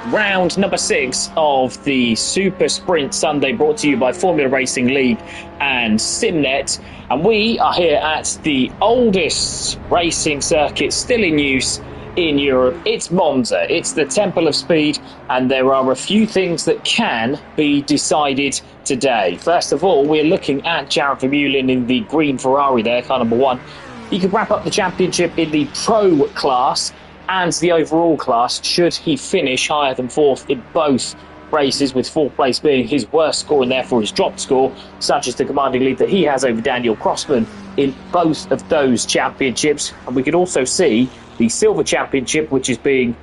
round number 6 of the SuperSprint Sunday, brought to you by Formula Racing League and SIMNET. And we are here at the oldest racing circuit still in use in Europe. It's Monza. It's the Temple of Speed, and there are a few things that can be decided today. First of all, we're looking at Jared Vermeulen in the green Ferrari there, car number 1. He could wrap up the championship in the Pro class and the overall class should he finish higher than 4th in both races, with 4th place being his worst score and therefore his dropped score, such as the commanding lead that he has over Daniel Crossman in both of those championships. And we could also see the Silver Championship, which is being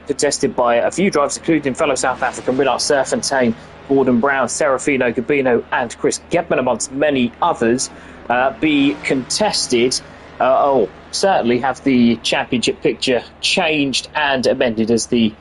contested by a few drivers, including fellow South African Rinat Serfontein, Gordon Brown, Serafino Gabino and Chris Gebman, amongst many others, be contested. Certainly have the championship picture changed and amended as the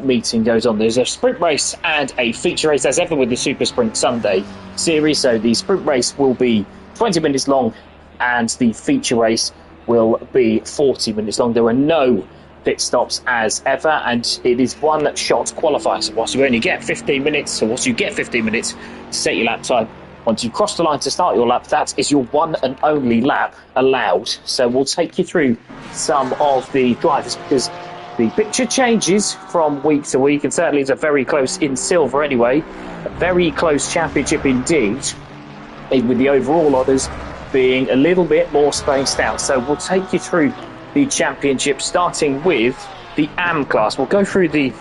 meeting goes on. There's a sprint race and a feature race, as ever with the Super Sprint Sunday series. So the sprint race will be 20 minutes long and the feature race will be 40 minutes long. There are no pit stops as ever, and it is one-shot qualifier. So whilst you only get 15 minutes, to set your lap time, once you cross the line to start your lap, that is your one and only lap allowed. So we'll take you through some of the drivers, because the picture changes from week to week, and certainly it's a very close, in silver anyway, a very close championship indeed, with the overall orders being a little bit more spaced out. So we'll take you through the championship, starting with the AM class. We'll go through the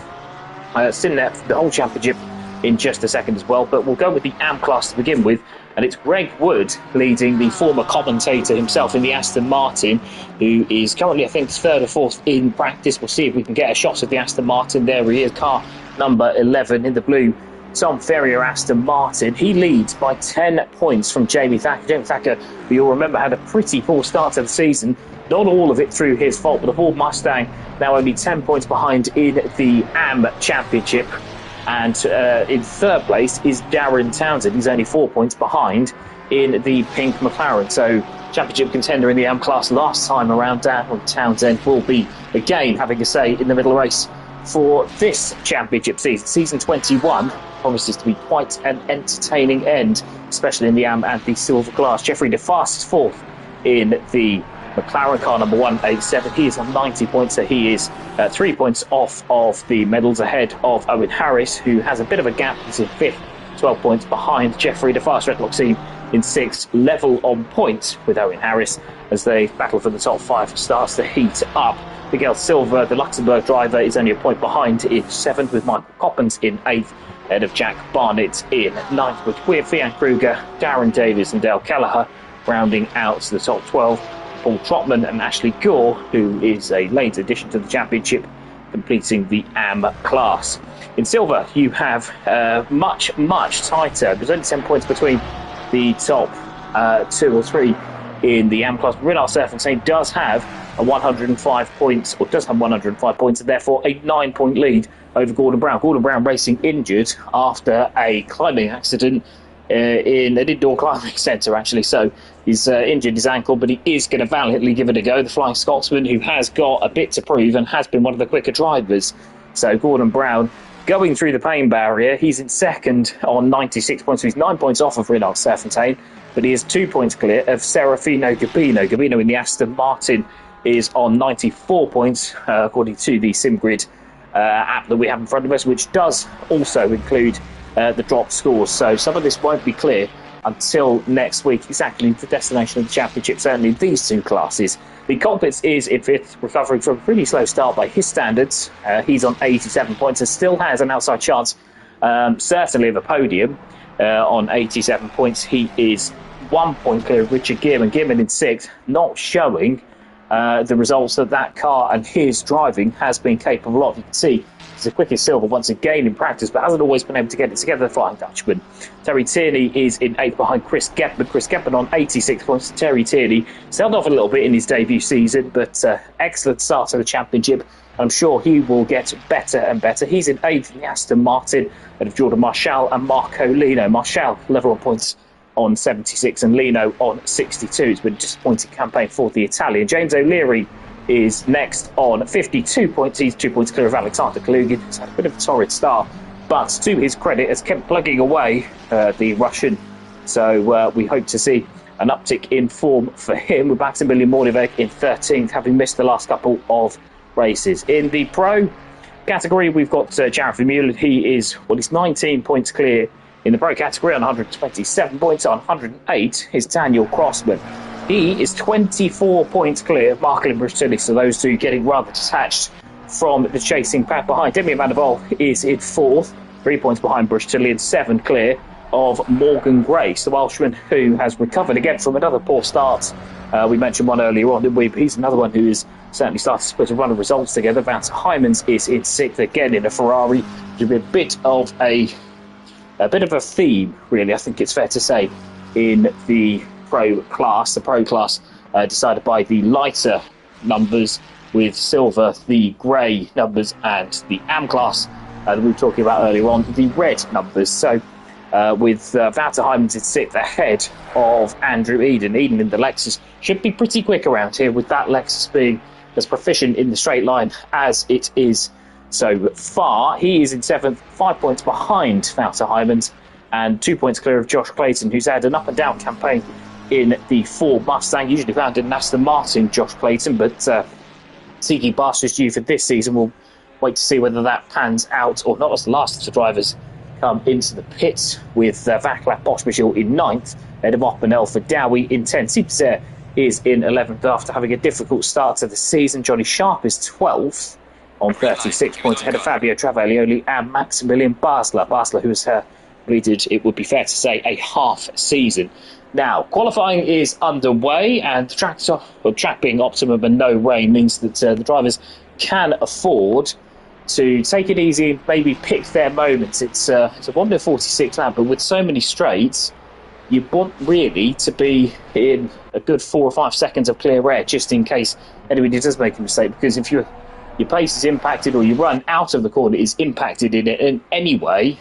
SIMNET, the whole championship, in just a second as well, but we'll go with the AM class to begin with, and it's Greg Wood leading, the former commentator himself in the Aston Martin, who is currently, I think, 3rd or 4th in practice. We'll see if we can get a shot of the Aston Martin. There he is, car number 11 in the blue Tom Ferrier Aston Martin. He leads by 10 points from Jamie Thacker. Jamie Thacker, we all remember, had a pretty poor start to the season, not all of it through his fault, but the Ford Mustang now only 10 points behind in the AM championship. And in 3rd place is Darren Townsend. He's only 4 points behind in the pink McLaren. So championship contender in the AM class last time around. Darren Townsend will be again having a say in the middle race for this championship season. Season 21 promises to be quite an entertaining end, especially in the AM and the silver class. Jeffrey DeFast is 4th in the McLaren car number 187. He is on 90 points, so he is 3 points off of the medals, ahead of Owen Harris, who has a bit of a gap. He's in 5th, 12 points behind Jeffrey DeFast. Redlock team in 6th, level on points with Owen Harris as they battle for the top 5. Starts to heat up. Miguel Silva, the Luxembourg driver, is only a point behind in 7th, with Michael Coppens in 8th, ahead of Jack Barnett in 9th, with Fian Kruger, Darren Davis and Dale Kelleher rounding out the top 12. Paul Trotman and Ashley Gore, who is a late addition to the championship, completing the AM class. In silver, you have much tighter. There's only 10 points between the top 2 or 3 in the AM class. Rinat Serfontein does have 105 points, and therefore a 9-point lead over Gordon Brown. Gordon Brown racing injured after a climbing accident in an indoor climbing centre, actually. So he's injured his ankle, but he is going to valiantly give it a go. The Flying Scotsman, who has got a bit to prove and has been one of the quicker drivers. So Gordon Brown going through the pain barrier. He's in 2nd on 96 points, so he's 9 points off of Rinat Serfontein, but he is 2 points clear of Serafino Gabino. Gabino in the Aston Martin is on 94 points, according to the SimGrid app that we have in front of us, which does also include the drop scores. So some of this won't be clear until next week, exactly the destination of the championship, certainly these two classes. The Cockpits is in 5th, recovering from a pretty slow start by his standards. He's on 87 points and still has an outside chance, certainly of a podium. On 87 points, he is 1 point clear of Richard Gearman. Gearman in 6th, not showing the results that car and his driving has been capable of. You can see he's the quickest silver once again in practice, but hasn't always been able to get it together, the Flying Dutchman. Terry Tierney is in 8th behind Chris Gebman. Chris Gebman on 86 points. Terry Tierney sailed off a little bit in his debut season, but excellent start to the championship. I'm sure he will get better and better. He's in 8th in the Aston Martin, ahead of Jordan Marshall and Marco Lino. Marshall level on points on 76 and Lino on 62. It's been a disappointing campaign for the Italian. James O'Leary is next on 52 points. He's 2 points clear of Alexander Kalugin, who's had a bit of a torrid start, but to his credit has kept plugging away the Russian. So we hope to see an uptick in form for him, with Maximilian Mordevec in 13th, having missed the last couple of races. In the Pro category, we've got Jared Vermeulen. He is, well, he's 19 points clear in the Pro category on 127 points. On 108 is Daniel Crossman. He is 24 points clear of Markel and Bristolli, so those two getting rather detached from the chasing pack behind. Demi Van der Vol is in 4th, 3 points behind Bristolli, and 7 clear of Morgan Grace, the Welshman who has recovered again from another poor start. We mentioned one earlier on, didn't we? He's another one who is certainly started to put a run of results together. Wouter Heijmans is in 6th, again in a Ferrari. There'll be a bit of a theme, really, I think it's fair to say, in the Pro class. The Pro class decided by the lighter numbers, with silver the grey numbers, and the AM class that we were talking about earlier on, the red numbers. So with Wouter Heijmans in 6th, ahead of Andrew Eden. Eden in the Lexus should be pretty quick around here, with that Lexus being as proficient in the straight line as it is so far. He is in 7th, 5 points behind Wouter Heijmans, and 2 points clear of Josh Clayton, who's had an up and down campaign in the Ford Mustang. Usually found in Aston Martin, Josh Clayton, but Tiki Barster's due for this season. We'll wait to see whether that pans out or not, as the last of the drivers come into the pits, with Vaclav Pospisil in 9th, ahead of Oppenel for Dowie in 10th. Sipser is in 11th after having a difficult start to the season. Johnny Sharp is 12th on 36 points, ahead of Fabio Travaglioli and Maximilian Basler. Basler, who has completed, it would be fair to say, a half season. Now, qualifying is underway, and the track being optimum and no rain means that the drivers can afford to take it easy and maybe pick their moments. It's a 1:46 lap, but with so many straights, you want really to be in a good 4 or 5 seconds of clear air, just in case anybody does make a mistake, because if your pace is impacted, or you run out of the corner is impacted in it in any way,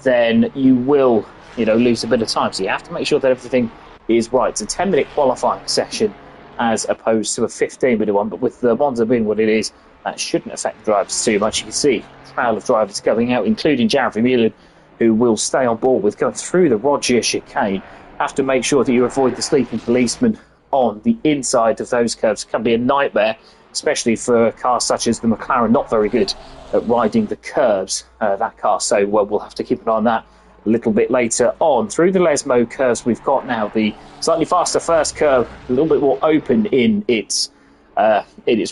then you will, lose a bit of time. So you have to make sure that everything is right. It's a 10-minute qualifying session as opposed to a 15-minute one, but with the Monza being what it is, that shouldn't affect the drivers too much. You can see a trail of drivers going out, including Jared Vermeulen, who will stay on board with going through the Rogier chicane. Have to make sure that you avoid the sleeping policeman on the inside of those curves. It can be a nightmare, especially for cars such as the McLaren, not very good at riding the curves, that car. So we'll have to keep an eye on that a little bit later on. Through the Lesmo curves, we've got now the slightly faster first curve, a little bit more open in its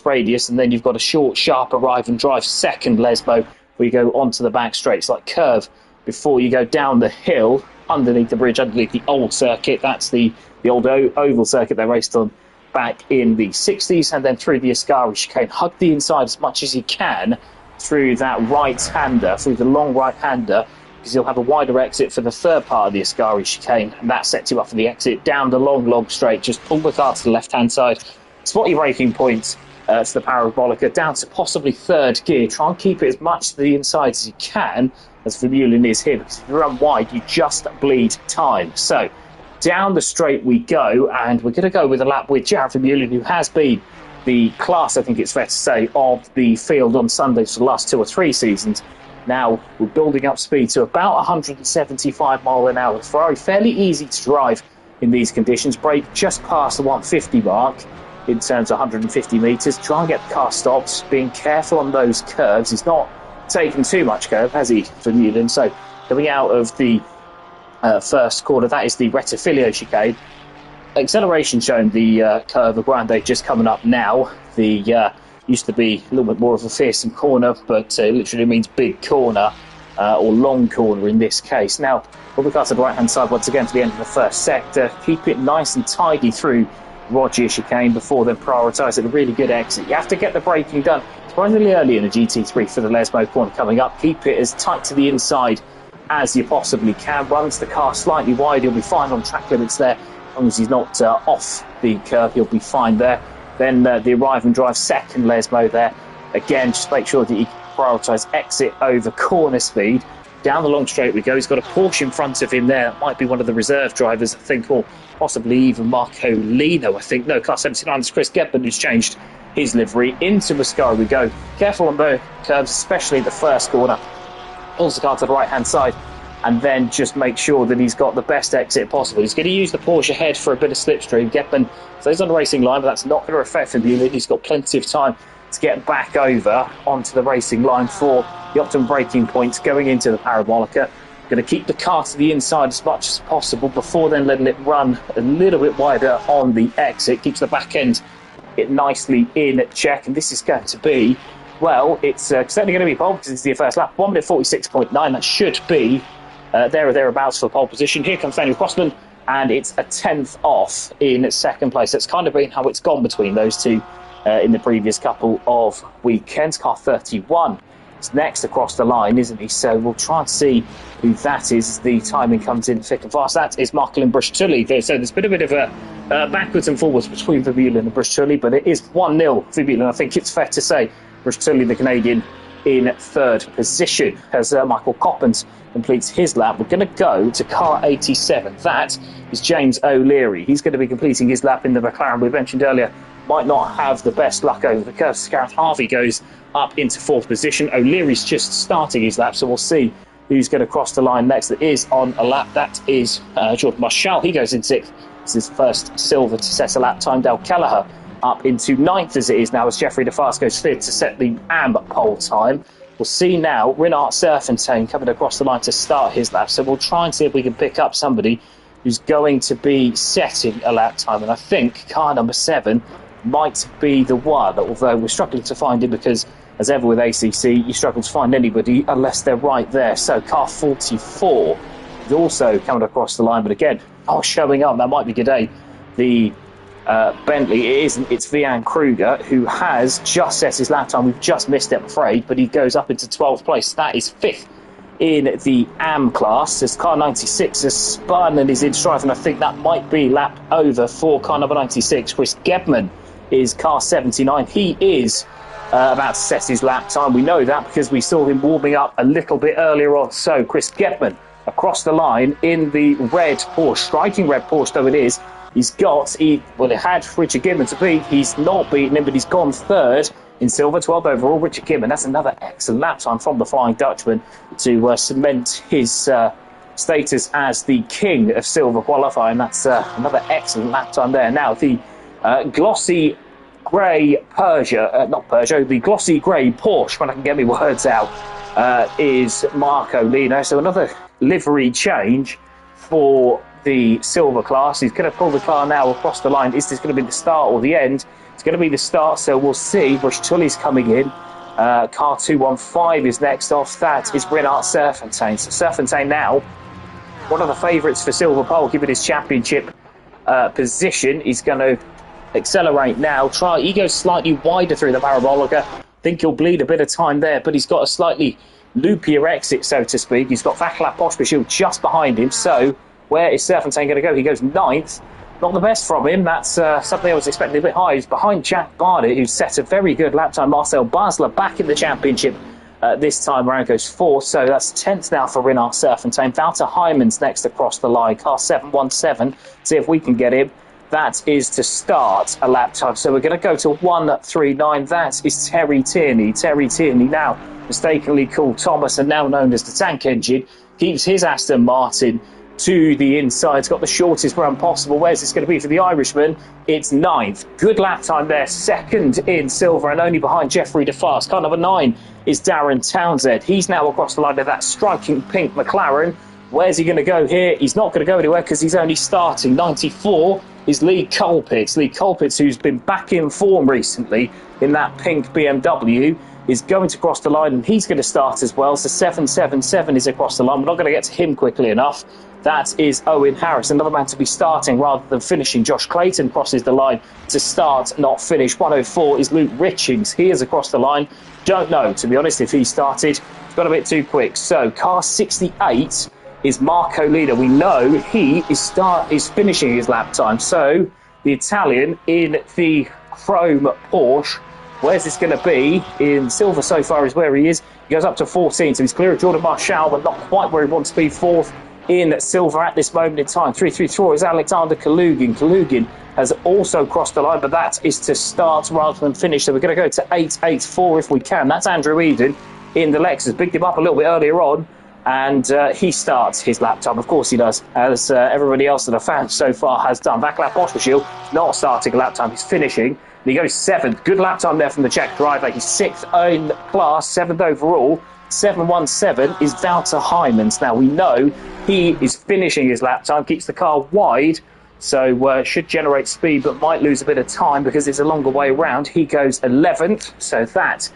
radius, and then you've got a short, sharp arrive and drive second Lesmo, where you go onto the back straight. It's like curve before you go down the hill, underneath the bridge, underneath the old circuit. That's the old oval circuit they raced on back in the 60s, and then through the Ascari chicane. Hug the inside as much as you can through that right-hander, through the long right-hander, because you'll have a wider exit for the third part of the Ascari chicane, and that sets you up for the exit down the long straight. Just pull the car to the left-hand side, spot your braking points to the Parabolica, down to possibly third gear. Try and keep it as much to the inside as you can, as Vermeulen is here, because if you run wide, you just bleed time. So down the straight we go, and we're going to go with a lap with Jared Vermeulen, who has been the class, I think it's fair to say, of the field on Sundays for the last 2 or 3 seasons. Now we're building up speed to about 175 miles an hour. Ferrari fairly easy to drive in these conditions. Brake just past the 150 mark in terms of 150 metres. Try and get the car stopped, being careful on those curves. He's not taken too much curve, has he, Vermeulen? So coming out of the first corner, that is the Rediffusion chicane. Acceleration shown the curve of Grande just coming up now. The used to be a little bit more of a fearsome corner, but it literally means big corner, or long corner in this case. Now we'll look out to the right hand side once again for the end of the first sector. Keep it nice and tidy through Rogier chicane before then prioritise it. A really good exit. You have to get the braking done surprisingly early in the GT3 for the Lesmo corner coming up. Keep it as tight to the inside as you possibly can. Runs the car slightly wide, he'll be fine on track limits there. As long as he's not off the curve, he'll be fine there. Then the arrive and drive second Lesmo there. Again, just make sure that you prioritise exit over corner speed. Down the long straight we go. He's got a Porsche in front of him there. That might be one of the reserve drivers, I think, or possibly even Marco Lino, I think. No, class 79 is Chris Gebman, who's changed his livery. Into Mascara we go. Careful on both curves, especially the first corner. Pulls the car to the right-hand side, and then just make sure that he's got the best exit possible. He's going to use the Porsche ahead for a bit of slipstream. Gebman stays on the racing line, but that's not going to affect him. He's got plenty of time to get back over onto the racing line for the optimum braking points going into the parabolica. Going to keep the car to the inside as much as possible before then letting it run a little bit wider on the exit. Keeps the back end nicely in check, and this is going to be, well, it's certainly going to be pole because it's the first lap. 1 minute 46.9. That should be there or thereabouts for pole position. Here comes Daniel Crossman, and it's a 10th off in second place. That's kind of been how it's gone between those two in the previous couple of weekends. Car 31 is next across the line, isn't he? So we'll try and see who that is as the timing comes in thick and fast. That is Marcelin Brusciulli. So there's been a bit of a backwards and forwards between Vermeulen and Brusciulli, but it is 1-0 Vermeulen. I think it's fair to say Brusciulli, the Canadian, in third position as Michael Coppens completes his lap. We're going to go to car 87. That is James O'Leary. He's going to be completing his lap in the McLaren we mentioned earlier. Might not have the best luck over the curves. Gareth Harvey goes up into fourth position. O'Leary's just starting his lap, so we'll see who's going to cross the line next. That is on a lap. That is Jordan Marshall. He goes in sixth. It's his first silver to set a lap time. Dale Kelleher up into ninth as it is now as Jeffrey DeFast goes fifth to set the AM pole time. We'll see now Renard Serfontaine coming across the line to start his lap, so we'll try and see if we can pick up somebody who's going to be setting a lap time, and I think car number 7 might be the one, although we're struggling to find him because, as ever with ACC, you struggle to find anybody unless they're right there. So car 44 is also coming across the line, but again, not showing up. That might be G'day. The Bentley, it isn't. It's Vian Kruger, who has just set his lap time. We've just missed it, I'm afraid, but he goes up into 12th place. That is 5th in the AM class as car 96 has spun and is in strife, and I think that might be lap over for car number 96. Chris Gebman is car 79. He is about to set his lap time. We know that because we saw him warming up a little bit earlier on. So Chris Gebman across the line in the red Porsche, striking red Porsche though it is. It had Richard Gimman to beat. He's not beaten him, but he's gone third in silver, 12 overall. Richard Gimman, that's another excellent lap time from the Flying Dutchman to cement his status as the king of silver qualifying. That's another excellent lap time there. Now, the glossy grey the glossy grey Porsche, when I can get my words out, is Marco Lino. So another livery change for the silver class. He's going to pull the car now across the line. Is this going to be the start or the end? It's going to be the start, so we'll see. Brusciulli's coming in. Car 215 is next off. That is Renard Serfontaine. So Serfontaine now, one of the favourites for silver pole, given his championship position. He's going to accelerate now. He goes slightly wider through the parabolica. I think he'll bleed a bit of time there, but he's got a slightly loopier exit, so to speak. He's got Vaclav Pospisil just behind him, so where is Serfontaine going to go? He goes 9th. Not the best from him. That's something I was expecting a bit higher. He's behind Jack Barnett, who's set a very good lap time. Marcel Basler back in the championship this time around, goes 4th. So that's 10th now for Renard Serfontaine. Wouter Hyman's next across the line. Car 717. See if we can get him. That is to start a lap time. So we're going to go to 139. That is Terry Tierney. Terry Tierney, now mistakenly called Thomas and now known as the Tank Engine, keeps his Aston Martin to the inside. It's got the shortest run possible. Where's this going to be for the Irishman? It's 9th. Good lap time there. 2nd in silver and only behind Jeffrey DeFast. Car number 9 is Darren Townsend. He's now across the line of that striking pink McLaren. Where's he going to go here? He's not going to go anywhere because he's only starting. 94 is Lee Colpitts. Lee Colpitts, who's been back in form recently in that pink BMW, is going to cross the line and he's going to start as well. So 777 is across the line. We're not going to get to him quickly enough. That is Owen Harris, another man to be starting rather than finishing. Josh Clayton crosses the line to start, not finish. 104 is Luke Richings. He is across the line. Don't know, to be honest, if he started. It's got a bit too quick. So car 68 is Marco Lino. We know he is finishing his lap time. So the Italian in the chrome Porsche Where's this going to be? In silver so far is where he is. He goes up to 14, so he's clear of Jordan Marshall, but not quite where he wants to be. Fourth in silver at this moment in time. 3-3-4 is Alexander Kalugin. Kalugin has also crossed the line, but that is to start rather than finish. So we're going to go to 8-8-4 if we can. That's Andrew Eden in the Lexus. Bigged him up a little bit earlier on, and he starts his lap time. Of course he does, as everybody else that I've found so far has done. Vaclav Pospisil not starting a lap time, he's finishing. And he goes 7th. Good lap time there from the Czech driver. He's 6th in class, 7th overall. 717 is Wouter Heymans. Now we know he is finishing his lap time, keeps the car wide, so should generate speed, but might lose a bit of time because it's a longer way around. He goes 11th, so that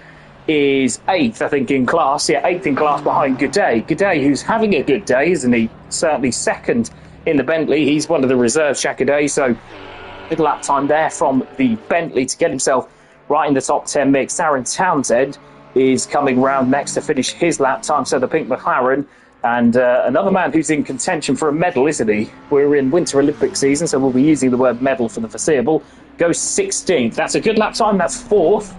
is 8th, I think, in class. Yeah, 8th in class behind Goudet. Goudet, who's having a good day, isn't he? Certainly 2nd in the Bentley. He's one of the reserves, Goudet, so good lap time there from the Bentley to get himself right in the top 10 mix. Aaron Townsend is coming round next to finish his lap time, so the pink McLaren. And another man who's in contention for a medal, isn't he? We're in Winter Olympic season, so we'll be using the word medal for the foreseeable. Goes 16th. That's a good lap time. That's 4th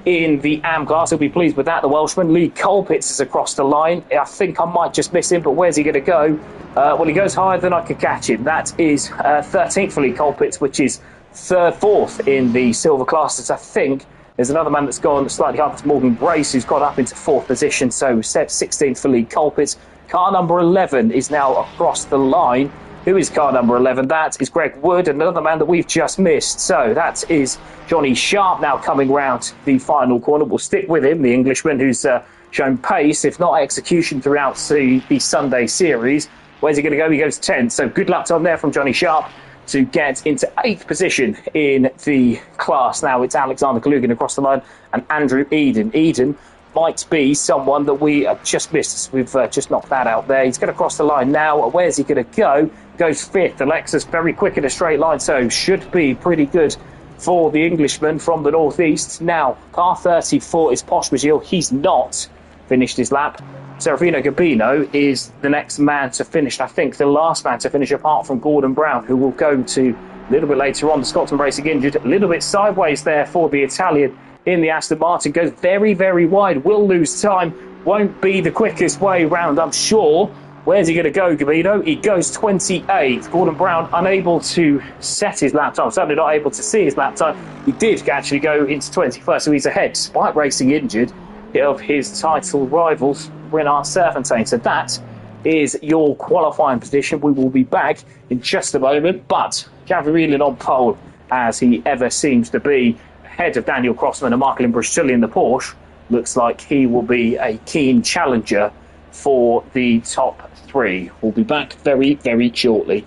in the AM class. He'll be pleased with that. The Welshman, Lee Colpitts, is across the line. I think I might just miss him, but where's he going to go? Well, he goes higher than I could catch him. That is 13th for Lee Colpitts, which is 4th in the silver classes, I think. There's another man that's gone slightly higher. It's Morgan Brace, who's got up into 4th position. So set 16th for Lee Colpitts. Car number 11 is now across the line. Who is car number 11? That is Greg Wood, another man that we've just missed. So that is Johnny Sharp now coming round the final corner. We'll stick with him, the Englishman who's shown pace, if not execution, throughout the Sunday series. Where's he going to go? He goes 10th. So good luck on there from Johnny Sharp to get into 8th position in the class. Now it's Alexander Kalugin across the line and Andrew Eden. Eden might be someone that we just missed. We've just knocked that out there. He's going to cross the line now. Where's he going to go? Goes 5th. The Lexus very quick in a straight line, so should be pretty good for the Englishman from the northeast. Now, car 34 is Pospisil. He's not finished his lap. Serafino Gabino is the next man to finish. I think the last man to finish, apart from Gordon Brown, who will go to a little bit later on. The Scotsman racing injured. A little bit sideways there for the Italian in the Aston Martin. Goes very, very wide. Will lose time. Won't be the quickest way round, I'm sure. Where's he going to go, Gabino? He goes 28th. Gordon Brown unable to set his lap time. Certainly not able to see his lap time. He did actually go into 21st, so he's ahead, despite racing injured, of his title rivals, Renard Serpentine. So that is your qualifying position. We will be back in just a moment, but Gavrielan on pole, as he ever seems to be, ahead of Daniel Crossman and Marcelin Brustilli in the Porsche. Looks like he will be a keen challenger for the top 3. We'll be back very, very shortly.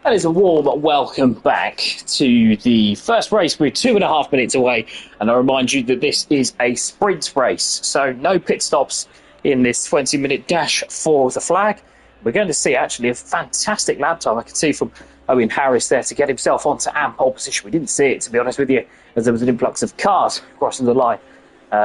That is a warm welcome back to the first race. We're 2.5 minutes away, and I remind you that this is a sprint race, so no pit stops in this 20-minute dash for the flag. We're going to see actually a fantastic lap time. I can see from Owen Harris there to get himself onto pole position. We didn't see it, to be honest with you, as there was an influx of cars crossing the line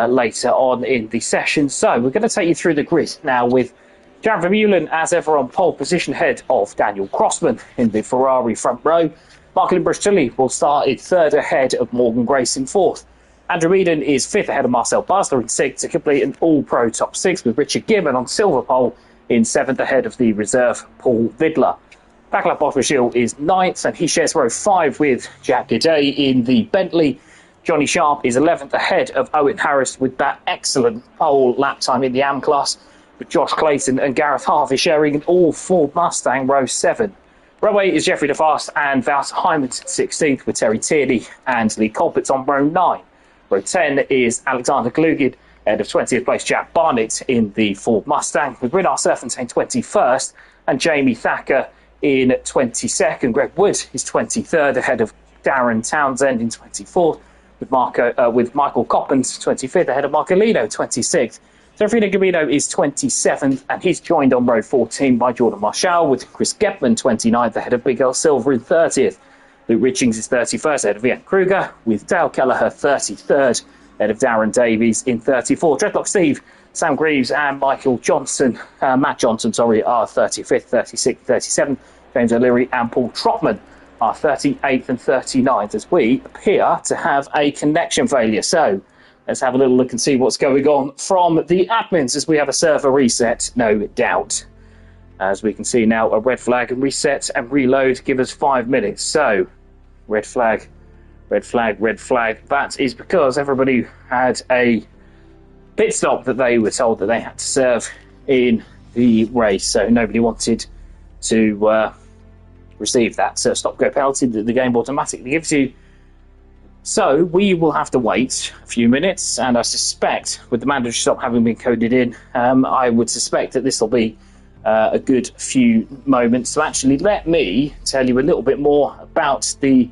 later on in the session. So we're going to take you through the grid now with Jan Vermeulen, as ever, on pole position ahead of Daniel Crossman in the Ferrari front row. Marco Limbrich-Tilly will start in third ahead of Morgan Grace in fourth. Andrew Eden is fifth ahead of Marcel Basler in sixth to complete an all-pro top six, with Richard Gibbon on silver pole in seventh ahead of the reserve Paul Vidler. Backlash Botterill is ninth, and he shares row five with Jack Gaudet in the Bentley. Johnny Sharp is 11th ahead of Owen Harris with that excellent pole lap time in the AM class, with Josh Clayton and Gareth Harvey sharing an all-Ford Mustang row 7. Row 8 is Jeffrey DeVast and Wouter Hyman 16th, with Terry Tierney and Lee Colpitts on row 9. Row 10 is Alexander Glugin ahead of 20th place Jack Barnett in the Ford Mustang, with Renard Serfontaine 21st and Jamie Thacker in 22nd. Greg Wood is 23rd ahead of Darren Townsend in 24th, with Michael Coppens 25th ahead of Marcolino 26th. Serafino Gabino is 27th, and he's joined on row 14 by Jordan Marshall, with Chris Getman 29th ahead of Big L Silver in 30th. Luke Richings is 31st ahead of Ian Kruger, with Dale Kelleher 33rd ahead of Darren Davies in 34th. Dreadlock Steve, Sam Greaves and Michael Johnson, Matt Johnson, are 35th, 36th, 37th. James O'Leary and Paul Trotman are 38th and 39th, as we appear to have a connection failure. So let's have a little look and see what's going on from the admins as we have a server reset, no doubt. As we can see now, a red flag and reset and reload give us 5 minutes. So, red flag, red flag, red flag. That is because everybody had a pit stop that they were told that they had to serve in the race. So nobody wanted to receive that stop-go penalty that the game automatically gives you. So we will have to wait a few minutes, and I suspect, with the mandatory stop having been coded in, I would suspect that this will be a good few moments. So actually, let me tell you a little bit more about the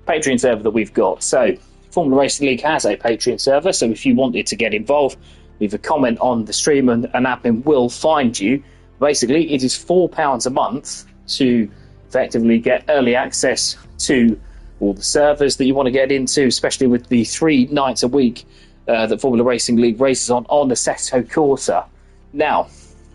Patreon server that we've got. So Formula Racing League has a Patreon server, so if you wanted to get involved, leave a comment on the stream and an admin will find you. Basically, it is £4 a month to effectively get early access to all the servers that you want to get into, especially with the 3 nights a week that Formula Racing League races on Assetto Corsa. Now,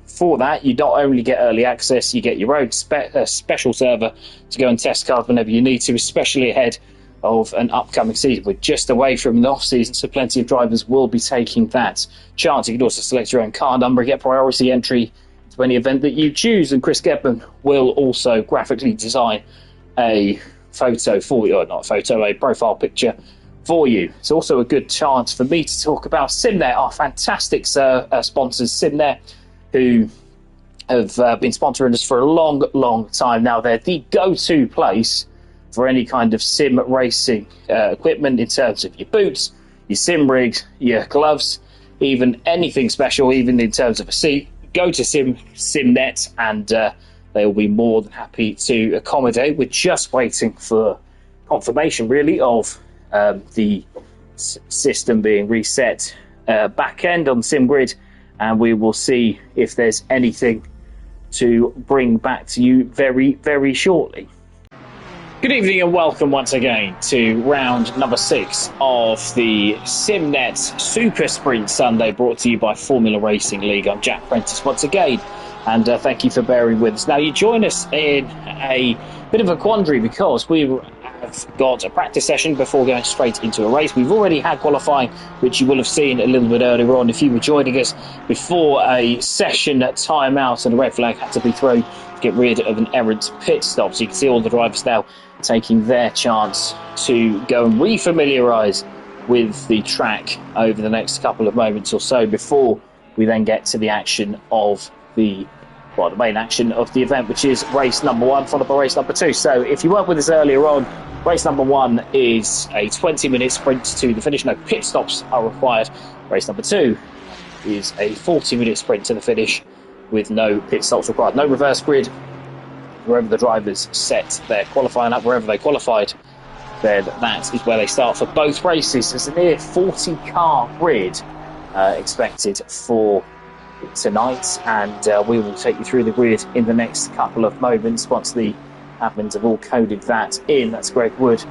for that, you not only get early access, you get your own special server to go and test cars whenever you need to, especially ahead of an upcoming season. We're just away from an off-season, so plenty of drivers will be taking that chance. You can also select your own car number, get priority entry to any event that you choose, and Chris Gedman will also graphically design a photo for you, or not a photo, a profile picture for you. It's also a good chance for me to talk about SIMNET, our fantastic sponsors, SIMNET, who have been sponsoring us for a long time now. They're the go-to place for any kind of sim racing equipment in terms of your boots, your sim rigs, your gloves, even anything special, even in terms of a seat. Go to SIMNET and they will be more than happy to accommodate. We're just waiting for confirmation, really, of the system being reset back end on SimGrid, and we will see if there's anything to bring back to you very shortly. Good evening and welcome once again to round number 6 of the SimNet SuperSprint Sunday, brought to you by Formula Racing League. I'm Jack Prentice once again, and thank you for bearing with us. Now, you join us in a bit of a quandary because we have got a practice session before going straight into a race. We've already had qualifying, which you will have seen a little bit earlier on if you were joining us, before a session timeout and a red flag had to be thrown to get rid of an errant pit stop. So you can see all the drivers now taking their chance to go and refamiliarise with the track over the next couple of moments or so before we then get to the action of the main action of the event, which is race number 1 followed by race number 2. So if you weren't with us earlier on, race number 1 is a 20-minute sprint to the finish. No pit stops are required. Race number 2 is a 40-minute sprint to the finish with no pit stops required. No reverse grid, wherever the drivers set their qualifying up, wherever they qualified, then that is where they start for both races. There's a near 40-car grid expected for tonight, and we will take you through the grid in the next couple of moments once the admins have all coded that in. That's Greg Wood,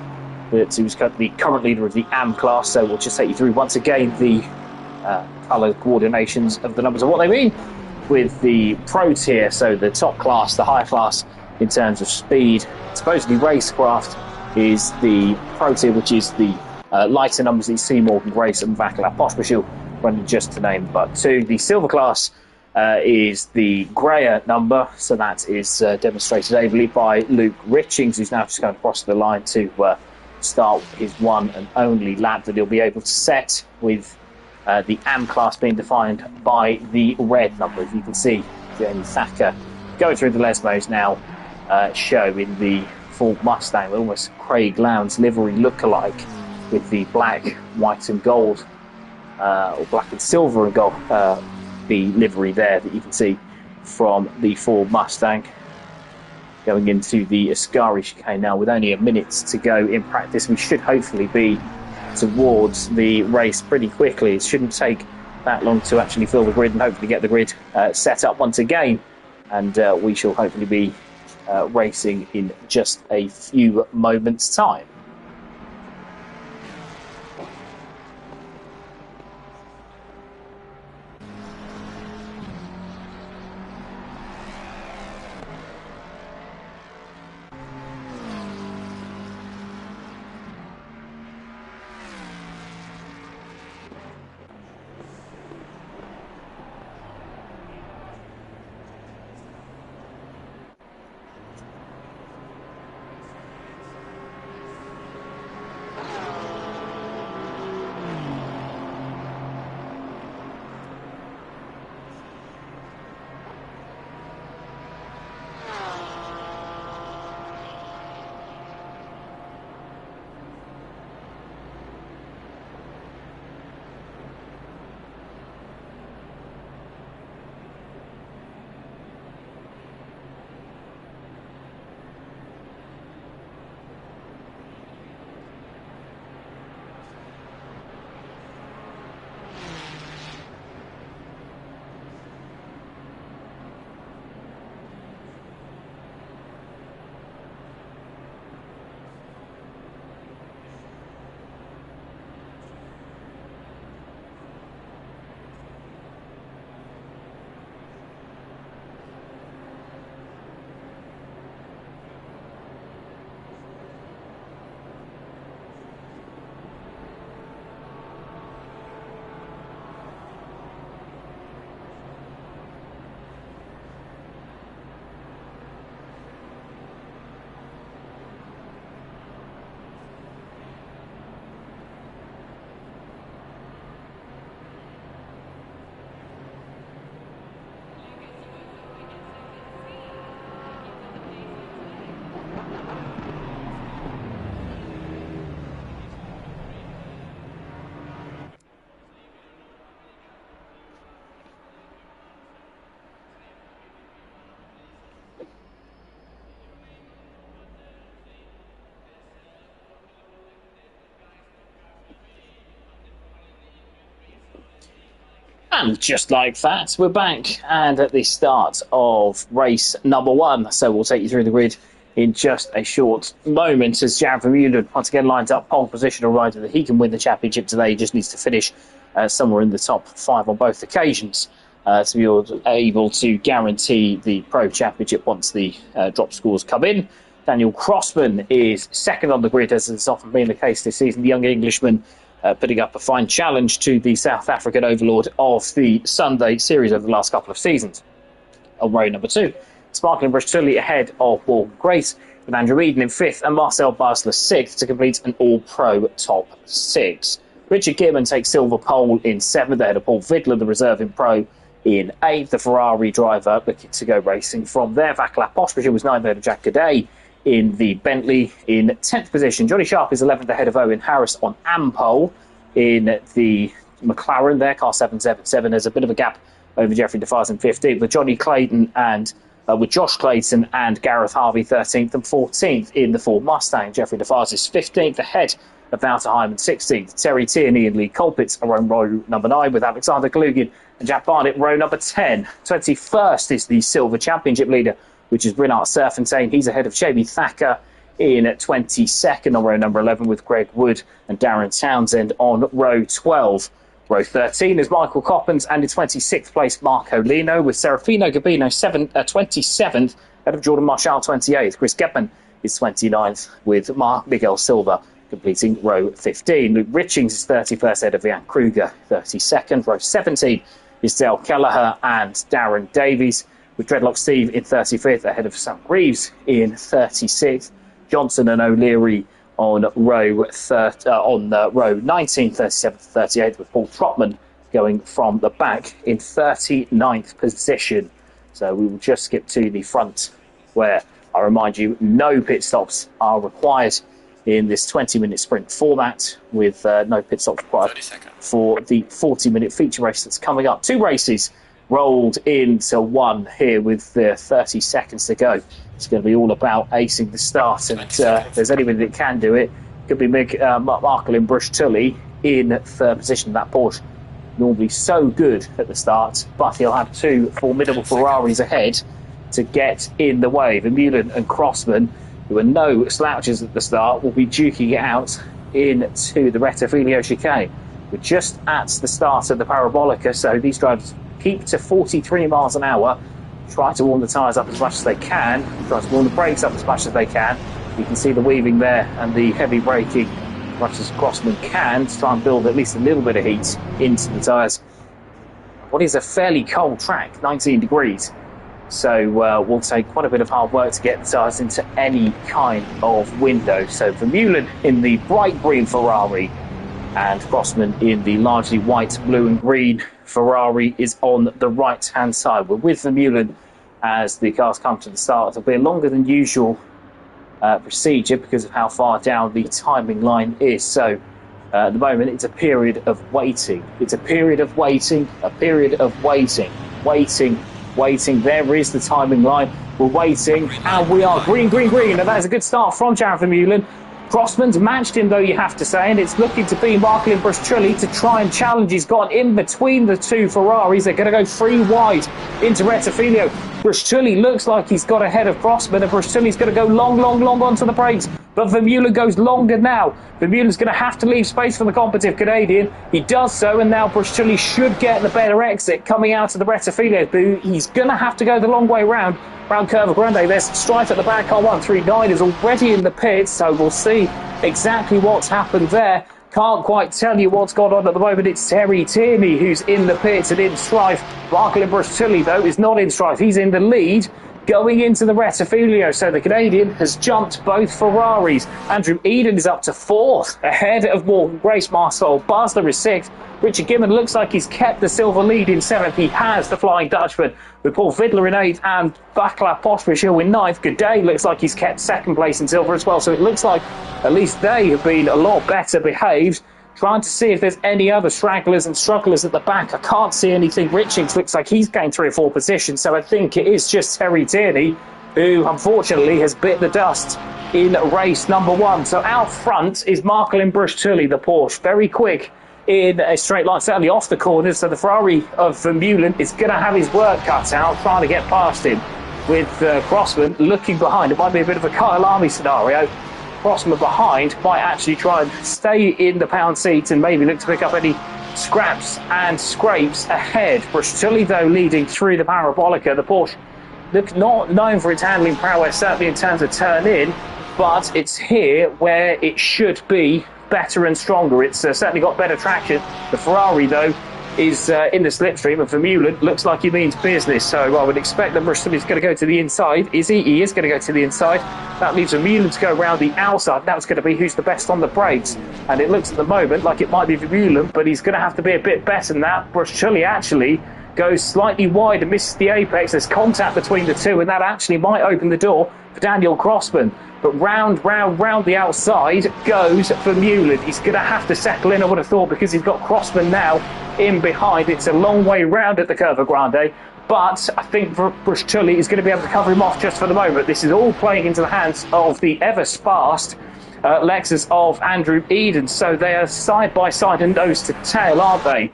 who's the current leader of the AM class, so we'll just take you through once again the colour coordinations of the numbers and what they mean with the pro tier. So the top class, the higher class in terms of speed, supposedly racecraft, is the pro tier, which is the lighter numbers that you see Morgan Grace and Vaclav Pospisil running, just to name but two. The silver class is the greyer number, so that is demonstrated ably by Luke Richings, who's now just going across the line to start his one and only lap that he'll be able to set, with the AM class being defined by the red number. As you can see, Jamie Thacker going through the Lesmos now, show in the Ford Mustang, almost Craig Lowndes livery look-alike, with the black, white and gold, or black and silver and gold, the livery there that you can see from the Ford Mustang. Going into the Ascari chicane now with only a minute to go in practice. We should hopefully be towards the race pretty quickly. It shouldn't take that long to actually fill the grid and hopefully get the grid set up once again, and we shall hopefully be racing in just a few moments' time. And just like that, we're back and at the start of race number one. So we'll take you through the grid in just a short moment as Jared Vermeulen once again lines up pole position, a rider that he can win the championship today. He just needs to finish somewhere in the top five on both occasions to be able to guarantee the Pro Championship once the drop scores come in. Daniel Crossman is second on the grid, as has often been the case this season. The young Englishman putting up a fine challenge to the South African overlord of the Sunday series over the last couple of seasons. On row number two, Sparkling Brush Tully ahead of Morgan Grace, with Andrew Eden in fifth and Marcel Basler sixth to complete an all-pro top six. Richard Gearman takes silver pole in seventh ahead of Paul Vidler, the reserve in pro, in eighth. The Ferrari driver looking to go racing from there. Vaclav Pospisil was ninth ahead of Jack Cadet in the Bentley. In 10th position, Johnny Sharp is 11th ahead of Owen Harris on Ampole. In the McLaren there, car 777, there's a bit of a gap over Jeffrey DeFars in 15th, with Johnny Clayton and with Josh Clayton and Gareth Harvey 13th and 14th in the Ford Mustang. Jeffrey DeVars is 15th ahead of Wouter Hyman 16th. Terry Tierney and Lee Colpitts are on row number 9 with Alexander Kalugin and Jack Barnett row number 10. 21st is the Silver Championship leader, which is Brynart Serfontein. He's ahead of Jamie Thacker in 22nd on row number 11 with Greg Wood and Darren Townsend on row 12. Row 13 is Michael Coppens and in 26th place Marco Lino with Serafino Gabino 27th ahead of Jordan Marshall 28th. Chris Gebman is 29th with Mark Miguel Silva completing row 15. Luke Richings is 31st ahead of Ian Kruger 32nd. Row 17 is Dale Kelleher and Darren Davies with Dreadlock Steve in 35th ahead of Sam Reeves in 36th. Johnson and O'Leary on row 19, 37th, 38th, with Paul Trotman going from the back in 39th position. So we will just skip to the front, where I remind you, no pit stops are required in this 20-minute sprint format, with no pit stops required for the 40-minute feature race that's coming up. 2 races rolled into one here with 30 seconds to go. It's going to be all about acing the start, and if there's anybody that can do it, could be Markel in Brush Tully in 3rd position. That Porsche normally so good at the start, but he'll have 2 formidable Ferraris ahead to get in the way. Vermeulen and Crossman, who are no slouches at the start, will be duking it out into the Rettifilio chicane. We're just at the start of the Parabolica, so these drivers keep to 43 miles an hour, try to warm the tyres up as much as they can, try to warm the brakes up as much as they can. You can see the weaving there and the heavy braking as much as Crossman can to try and build at least a little bit of heat into the tyres. What is a fairly cold track, 19 degrees. So will take quite a bit of hard work to get the tyres into any kind of window. So Vermeulen in the bright green Ferrari and Crossman in the largely white, blue and green Ferrari is on the right-hand side. We're with Vermeulen as the cars come to the start. It'll be a longer than usual procedure because of how far down the timing line is. So at the moment, it's a period of waiting. It's a period of waiting, a period of waiting, waiting. There is the timing line. We're waiting, and we are green. And that is a good start from Jared Vermeulen. Crossman's matched him, though, you have to say, and it's looking to be Markel Bruschulli to try and challenge. He's got in between the 2 Ferraris. They're going to go 3 wide into Rettifilio. Bruschulli looks like he's got ahead of Crossman, and Bruschulli's going to go long onto the brakes. But Vermeulen goes longer now. Vermeulen's going to have to leave space for the competitive Canadian. He does so, and now Bruschulli should get the better exit coming out of the Rettifilio. But he's going to have to go the long way round Curva Grande. There's Strife at the back. Car 139 is already in the pits, so we'll see exactly what's happened there. Can't quite tell you what's gone on at the moment. It's Terry Tierney who's in the pits and in strife. Markel Bruschulli, though, is not in strife. He's in the lead going into the Rettifilio. So the Canadian has jumped both Ferraris. Andrew Eden is up to 4th, ahead of Morgan Grace. Marcel Basler is 6th. Richard Gibbon looks like he's kept the silver lead in 7th. He has, the Flying Dutchman, with Paul Vidler in 8th and Baclav Pospisil in 9th. Goudet looks like he's kept 2nd place in silver as well. So it looks like at least they have been a lot better behaved. Trying to see if there's any other stragglers and strugglers at the back. I can't see anything. Richings looks like he's gained 3 or 4 positions. So I think it is just Terry Tierney who, unfortunately, has bit the dust in race number 1. So out front is Markel Bruschulli, the Porsche. Very quick in a straight line, certainly off the corners. So the Ferrari of Vermeulen is going to have his work cut out, trying to get past him. With Crossman looking behind. It might be a bit of a Kyle Army scenario. Crossman behind might actually try and stay in the pound seat and maybe look to pick up any scraps and scrapes ahead. Bruschulli, though, leading through the Parabolica. The Porsche look not known for its handling prowess, certainly in terms of turn in, but it's here where it should be better and stronger. It's certainly got better traction. The Ferrari, though, is in the slipstream, and Vermeulen looks like he means business. So I would expect that Bruschulli's going to go to the inside. Is he? He is going to go to the inside. That leaves Vermeulen to go around the outside. Now it's going to be who's the best on the brakes. And it looks at the moment like it might be Vermeulen, but he's going to have to be a bit better than that. Bruschulli actually goes slightly wide and misses the apex. There's contact between the 2, and that actually might open the door for Daniel Crossman. But round the outside goes Vermeulen. He's going to have to settle in, I would have thought, because he's got Crossman now in behind. It's a long way round at the Curva Grande. But I think Tully is going to be able to cover him off just for the moment. This is all playing into the hands of the ever-fast Lexus of Andrew Eden. So they are side by side and nose to tail, aren't they?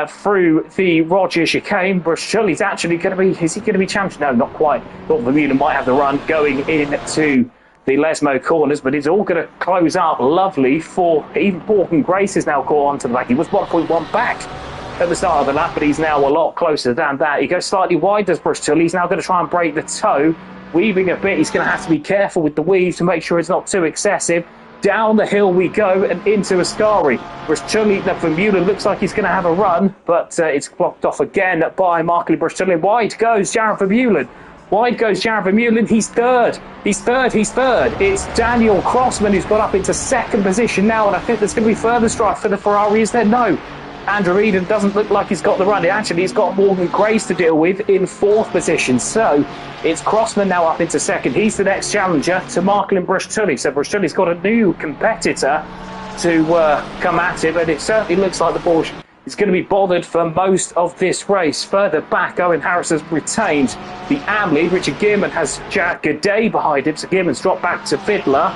Through the Roger chicane. Tully's actually going to be... Is he going to be champion? No, not quite. Thought Bermuda might have the run going into the Lesmo corners, but it's all going to close up lovely for... Even Morgan Grace is now caught onto the back. He was 1.1 back at the start of the lap, but he's now a lot closer than that. He goes slightly wide, does Tully. He's now going to try and break the toe. Weaving a bit, he's going to have to be careful with the weave to make sure it's not too excessive. Down the hill we go and into Ascari. Tully, the Bermuda looks like he's going to have a run, but it's blocked off again by Markley Tully. Wide goes Jared Vermeulen. Wide goes Jared Vermeulen. He's third. He's third. It's Daniel Crossman who's got up into second position now, and I think there's going to be further strife for the Ferrari. Is there? No. Andrew Eden doesn't look like he's got the run. Actually, he's got Morgan Grace to deal with in fourth position. So it's Crossman now up into second. He's the next challenger to Marklin Tully. So Tully's got a new competitor to come at him, and it certainly looks like the Porsche is going to be bothered for most of this race. Further back, Owen Harris has retained the AM lead. Richard Gearman has Jack Gaudet behind him. So Gearman's dropped back to Vidler,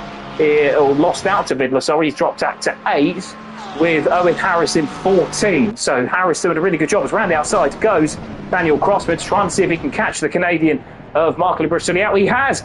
or lost out to Vidler, sorry. He's dropped back to 8th. With Owen Harris in 14. So Harris doing a really good job. As around the outside goes Daniel Crossman to try and see if he can catch the Canadian of Marklin Tully out. He has.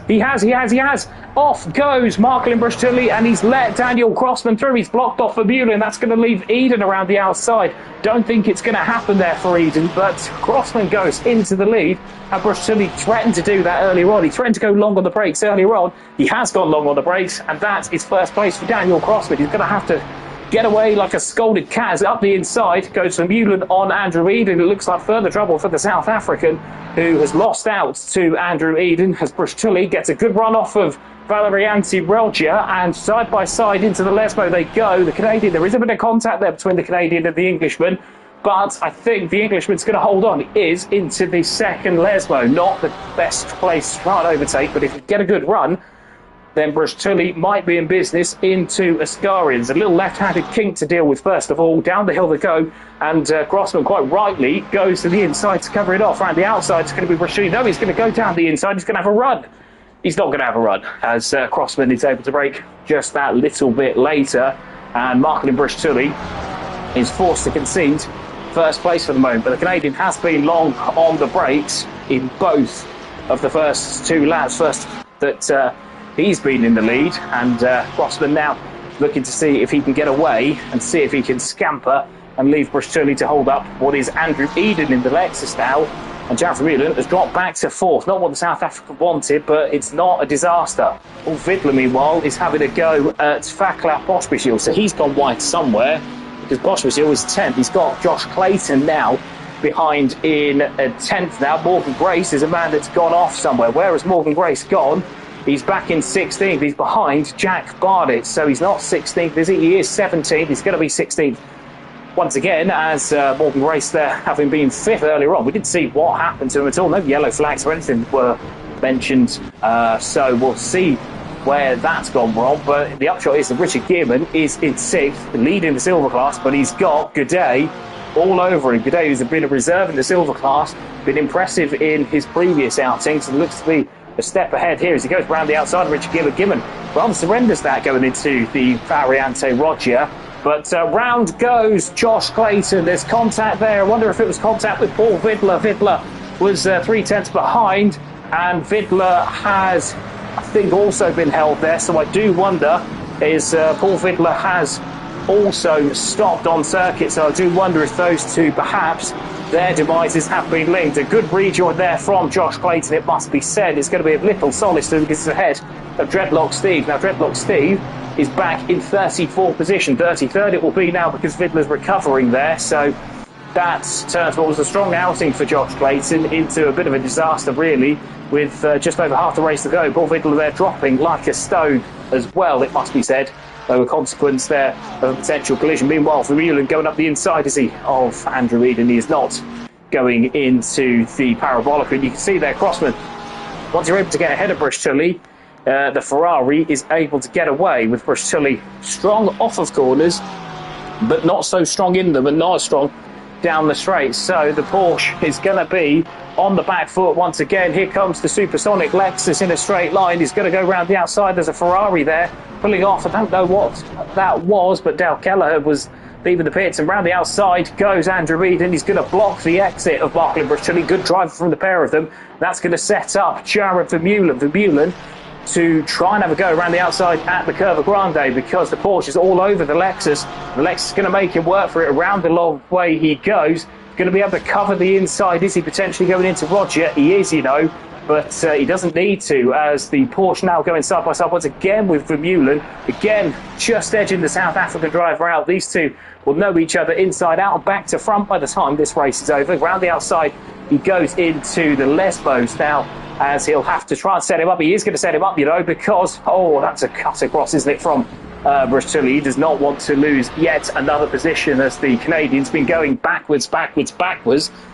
Off goes Marklin Tully, and he's let Daniel Crossman through. He's blocked off Vermeulen, and that's going to leave Eden around the outside. Don't think it's going to happen there for Eden, but Crossman goes into the lead, and Tully threatened to do that earlier on. He threatened to go long on the brakes earlier on. He has gone long on the brakes, and that is first place for Daniel Crossman. He's going to have to get away like a scolded cat. As up the inside goes Vermeulen on Andrew Eden. It looks like further trouble for the South African, who has lost out to Andrew Eden, as Tully gets a good run off of Valerianti Roger, and side by side into the Lesmo they go. The Canadian, there is a bit of contact there between the Canadian and the Englishman, but I think the Englishman's going to hold on. He is into the second Lesmo. Not the best place to try and overtake, but if you get a good run, then Tully might be in business into Ascari. There's a little left-handed kink to deal with first of all. Down the hill they go, and Crossman quite rightly goes to the inside to cover it off. Around the outside it's going to be Tully. No, he's going to go down the inside. He's going to have a run. He's not going to have a run, as Crossman is able to break just that little bit later, and Marklin Tully is forced to concede first place for the moment. But the Canadian has been long on the brakes in both of the first two laps. First that he's been in the lead, and Crossman now looking to see if he can get away and see if he can scamper and leave Tully to hold up what is Andrew Eden in the Lexus now. And Jared Vermeulen has dropped back to fourth. Not what the South African wanted, but it's not a disaster. Paul Vidler, meanwhile, is having a go at Fakla Pospisil. So he's gone wide somewhere, because Pospisil is 10th. He's got Josh Clayton now behind in 10th now. Morgan Grace is a man that's gone off somewhere. Where has Morgan Grace gone? He's back in 16th. He's behind Jack Barnett. So he's not 16th, is he? He is 17th. He's going to be 16th once again, as Morgan Grace there, having been 5th earlier on. We didn't see what happened to him at all. No yellow flags or anything were mentioned. So we'll see where that's gone wrong. But the upshot is that Richard Gearman is in 6th, leading the silver class, but he's got Gaudet all over him. Gaudet, who's been a reserve in the silver class, been impressive in his previous outings, and looks to be a step ahead here as he goes round the outside of Richard Gearman. Rather surrenders that going into the Variante Roger. But round goes Josh Clayton. There's contact there. I wonder if it was contact with Paul Vidler. Vidler was 3/10 behind, and Vidler has, I think, also been held there. So I do wonder, is Paul Vidler has also stopped on circuit. So I do wonder if those two, perhaps, their devices have been linked. A good rejoin there from Josh Clayton, it must be said. It's going to be a little solace to him because it's ahead of Dreadlock Steve. Now, Dreadlock Steve is back in 34th position. 33rd it will be now because Vidler's recovering there. So that turns what was a strong outing for Josh Clayton into a bit of a disaster, really, with just over half the race to go. Paul Vidler there dropping like a stone as well, it must be said. A consequence there of a potential collision. Meanwhile, Vermeulen going up the inside, is he, of Andrew Eden. He is not going into the parabolic. And you can see there, Crossman, once you're able to get ahead of Tully, the Ferrari is able to get away with Tully strong off of corners, but not so strong in them, and not as strong down the straight. So the Porsche is going to be on the back foot once again. Here comes the supersonic Lexus in a straight line. He's going to go around the outside. There's a Ferrari there pulling off. I don't know what that was, but Dale Kelleher was leaving the pits, and round the outside goes Andrew Eden. He's going to block the exit of Barclay Bristolli. Good drive from the pair of them. That's going to set up Jared Vermeulen to try and have a go around the outside at the Curva Grande, because the Porsche is all over the Lexus. The Lexus is going to make him work for it around the long way he goes. Going to be able to cover the inside. Is he potentially going into Roger? He is, you know, but he doesn't need to, as the Porsche now going side by side once again with Vermeulen. Again, just edging the South African driver out. These two will know each other inside out and back to front by the time this race is over. Around the outside, he goes into the Lesbos now, as he'll have to try and set him up. He is going to set him up, you know, because, oh, that's a cut across, isn't it, from Bristolli. He does not want to lose yet another position, as the Canadian's been going backwards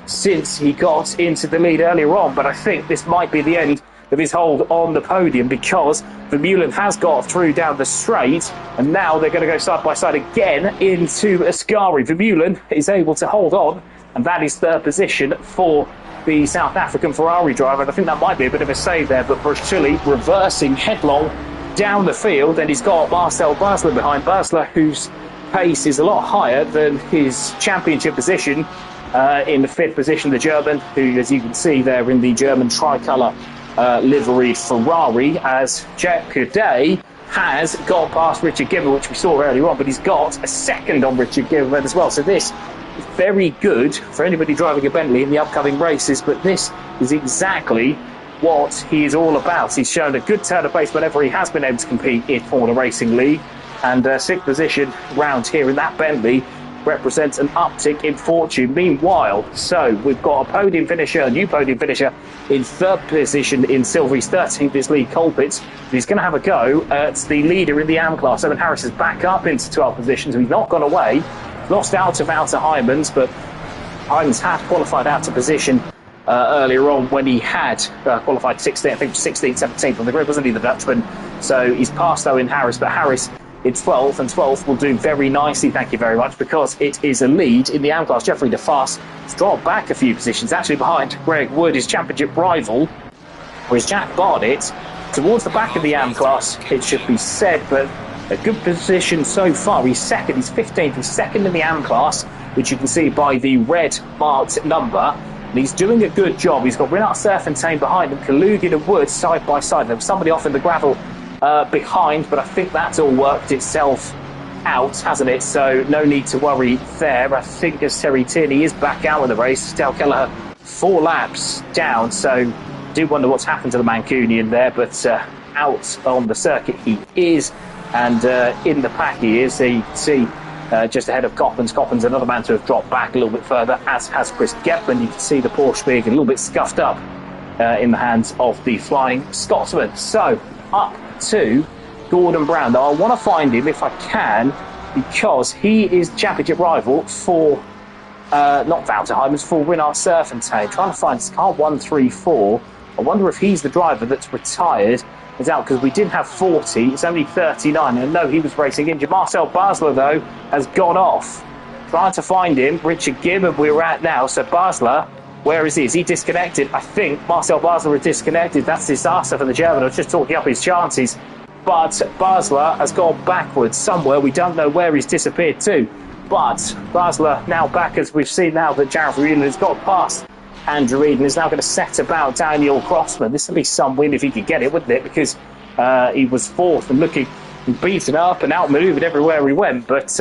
since he got into the lead earlier on. But I think this might be the end of his hold on the podium, because Vermeulen has got through down the straight, and now they're going to go side by side again into Ascari. Vermeulen is able to hold on, and that is third position for the South African Ferrari driver. And I think that might be a bit of a save there, but Bristolli reversing headlong down the field, and he's got Marcel Basler behind. Basler, whose pace is a lot higher than his championship position, in the fifth position, the German, who, as you can see there in the German tricolour liveried Ferrari, as Jack Cadet has got past Richard Gimmer, which we saw earlier on, but he's got a second on Richard Gimmer as well. So this is very good for anybody driving a Bentley in the upcoming races, but this is exactly what he is all about. He's shown a good turn of pace whenever he has been able to compete in Formula Racing League, and sixth position round here in that Bentley represents an uptick in fortune. Meanwhile, so we've got a podium finisher, a new podium finisher in third position in Silvery's 13th is Lee Colpitts. He's going to have a go at the leader in the AM class. Owen Harris is back up into 12th position, so he's not gone away. Lost out of Wouter Heijmans, but Heijmans had qualified out of position earlier on when he had qualified 16th, I think 16th, 17th on the grid, wasn't he, the Dutchman? So he's passed Owen Harris, but Harris in 12th, and 12th will do very nicely, thank you very much, because it is a lead in the AM class. Jeffrey DeFast has dropped back a few positions, actually behind Greg Wood, his championship rival, whereas Jack Barnett towards the back of the AM class, it should be said, but a good position so far. He's second, he's 15th, he's second in the AM class, which you can see by the red marked number, and he's doing a good job. He's got Renat Serfontaine behind him, Kalugin and Wood side by side. There was somebody off in the gravel behind, but I think that's all worked itself out, hasn't it? So no need to worry there. I think as Terry Tierney is back out in the race, Dale Kelleher 4 laps down, so I do wonder what's happened to the Mancunian there, but out on the circuit he is, and in the pack he is. So you can see just ahead of Coppens. Coppens, another man to have dropped back a little bit further, as has Chris Getman. You can see the Porsche being a little bit scuffed up in the hands of the Flying Scotsman. So up to Gordon Brown. Now I want to find him if I can, because he is championship rival for not Wouter Heijmans, for Renat Serfontaine. Trying to find this car 134. I wonder if he's the driver that's retired. It's out, because we didn't have 40, it's only 39, and no, he was racing injured. Marcel Basler, though, has gone off. Trying to find him. Richard Gibbon we're at now. So Basler, where is he? Is he disconnected? I think Marcel Basler is disconnected. That's disaster for the German. I was just talking up his chances. But Basler has gone backwards somewhere. We don't know where he's disappeared to. But Basler now back, as we've seen now that Jared Vermeulen has got past Andrew Eden, is now going to set about Daniel Crossman. This would be some win if he could get it, wouldn't it? Because he was fourth and looking beaten up and outmaneuvered everywhere he went. But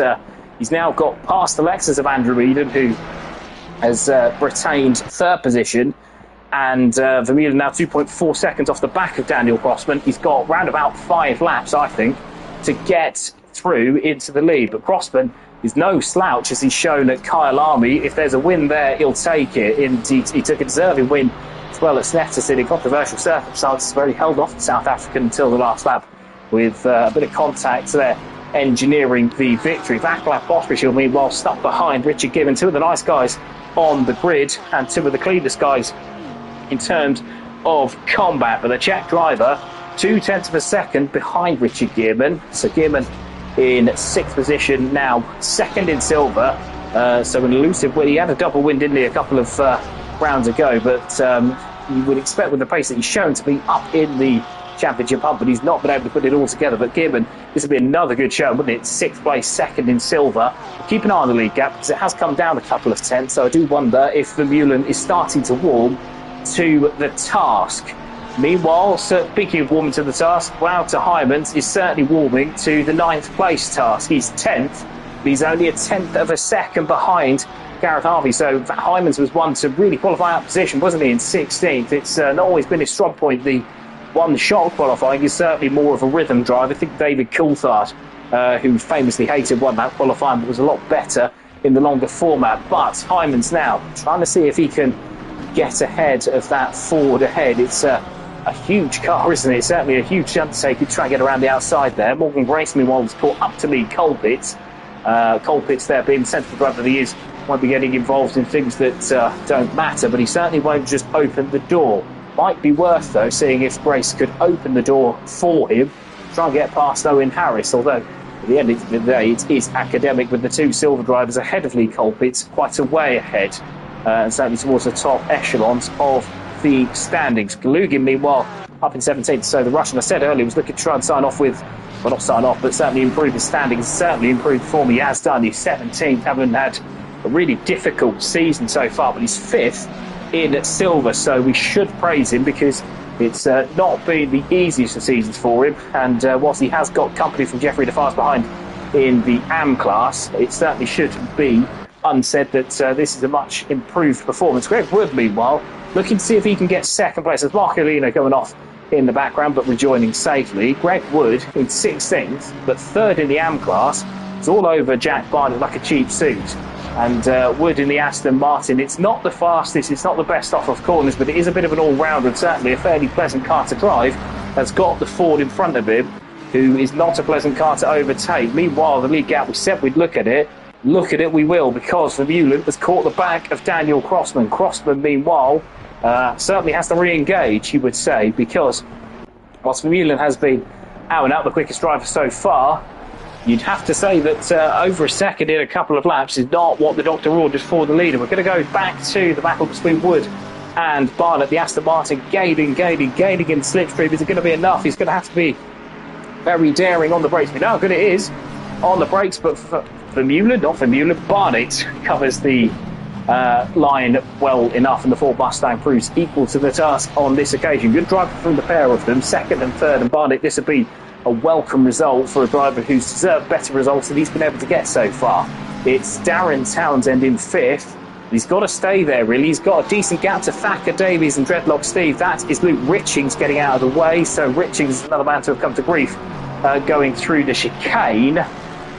he's now got past the Lexus of Andrew Eden, who has retained third position, and Vermeulen now 2.4 seconds off the back of Daniel Crossman. He's got round about 5 laps, I think, to get through into the lead. But Crossman is no slouch, as he's shown at Kyle Army. If there's a win there, he'll take it. And he took a deserving win as well at Snetterton in controversial circumstances, where he held off the South African until the last lap with a bit of contact there, engineering the victory. Vaclav Pospisil, meanwhile, stuck behind Richard Gibbon. Two of the nice guys on the grid, and two of the cleanest guys in terms of combat. But the Czech driver, 0.2 of a second behind Richard Gibbon. So Gibbon in 6th position now, second in silver, So an elusive win. He had a double win, didn't he, a couple of rounds ago, but you would expect with the pace that he's shown to be up in the championship hunt, but he's not been able to put it all together. But Gibbon, this would be another good show, wouldn't it? 6th place, 2nd in silver. Keep an eye on the league gap because it has come down a couple of tenths, so I do wonder if Vermeulen is starting to warm to the task. Meanwhile, speaking of warming to the task, Wouter Heymans is certainly warming to the 9th place task. He's 10th, but he's only a 10th of a second behind Gareth Harvey. So Heymans was one to really qualify out position, wasn't he, in 16th? It's not always been his strong point. The one-shot qualifying is certainly more of a rhythm drive. I think David Coulthard, who famously hated one-lap qualifying, but was a lot better in the longer format. But Heymans now trying to see if he can get ahead of that Ford ahead. It's a huge car, isn't it? Certainly a huge undertaking to try and get around the outside there. Morgan Grace, meanwhile, was caught up to lead Colpitts. Colpitts there being central driver that he is, won't be getting involved in things that don't matter, but he certainly won't just open the door. Might be worth, though, seeing if Grace could open the door for him, try and get past Owen Harris, although at the end of the day it is academic with the two silver drivers ahead of Lee Colpitts, quite a way ahead, and certainly towards the top echelons of the standings. Galugin, meanwhile, up in 17th, so the Russian, I said earlier, was looking to try and sign off with, well, not sign off, but certainly improve his standings, certainly improved form. He has done. He's 17th, having had a really difficult season so far, but he's 5th in silver, so we should praise him because it's not been the easiest of seasons for him, and whilst he has got company from Jeffrey DeFars behind in the AM class, it certainly should be unsaid that this is a much improved performance. Greg Wood, meanwhile, looking to see if he can get 2nd place. There's Marco Lino going off in the background but rejoining safely. Greg Wood in 16th but 3rd in the AM class. It's all over Jack Barnett like a cheap suit. And Wood in the Aston Martin, it's not the fastest, it's not the best off corners, but it is a bit of an all-rounder and certainly a fairly pleasant car to drive. Has got the Ford in front of him, who is not a pleasant car to overtake. Meanwhile, the lead gap, we said we'd look at it. Look at it we will, because Vermeulen has caught the back of Daniel Crossman. Crossman, meanwhile, certainly has to re-engage, you would say, because whilst Vermeulen has been out and out the quickest driver so far, you'd have to say that over a second in a couple of laps is not what the doctor ordered for the leader. We're going to go back to the battle between Wood and Barnett. The Aston Martin gaining in slipstream. Is it going to be enough? He's going to have to be very daring on the brakes. We know how good it is on the brakes, but Vermeulen, not Vermeulen, Barnett covers the line well enough, and the Ford Mustang proves equal to the task on this occasion. Good drive from the pair of them, 2nd and 3rd, and Barnett, this would be a welcome result for a driver who's deserved better results than he's been able to get so far. It's Darren Townsend in 5th. He's got to stay there, really. He's got a decent gap to Thacker Davies and Dreadlock Steve. That is Luke Richings getting out of the way, so Richings is another man to have come to grief going through the chicane.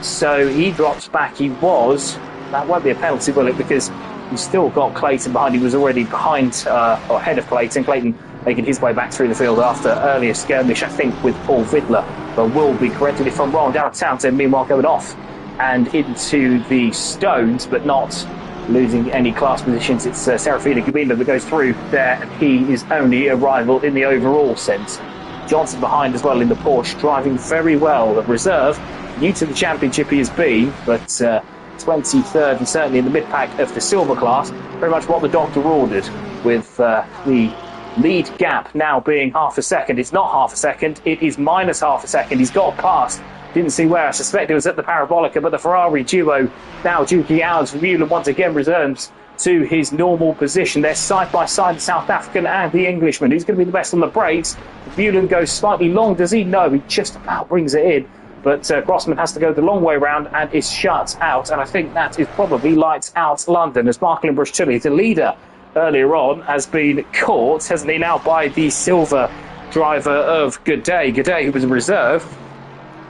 So he drops back. That won't be a penalty, will it? Because he's still got Clayton behind. He was already behind or ahead of Clayton. Clayton making his way back through the field after earlier skirmish, I think, with Paul Vidler, but will be corrected if I'm wrong. Darren Townsend, meanwhile, going off and into the stones, but not losing any class positions. It's Serafino Gabino that goes through there, and he is only a rival in the overall sense. Johnson behind as well in the Porsche, driving very well. The reserve, new to the championship he has been, but 23rd and certainly in the mid-pack of the silver class, very much what the doctor ordered, with the lead gap now being half a second. It's not half a second, it is minus half a second. He's got past, didn't see where, I suspect it was at the Parabolica, but the Ferrari duo now duking out. Vermeulen once again returns to his normal position. They're side by side, the South African and the Englishman. Who's going to be the best on the brakes? Vermeulen goes slightly long, does he? No, he just about brings it in, but Grossman has to go the long way round and is shut out, and I think that is probably lights out London, as Marklin Brush-Tully, the leader earlier on, has been caught, hasn't he, now by the silver driver of Goudet, who was a reserve.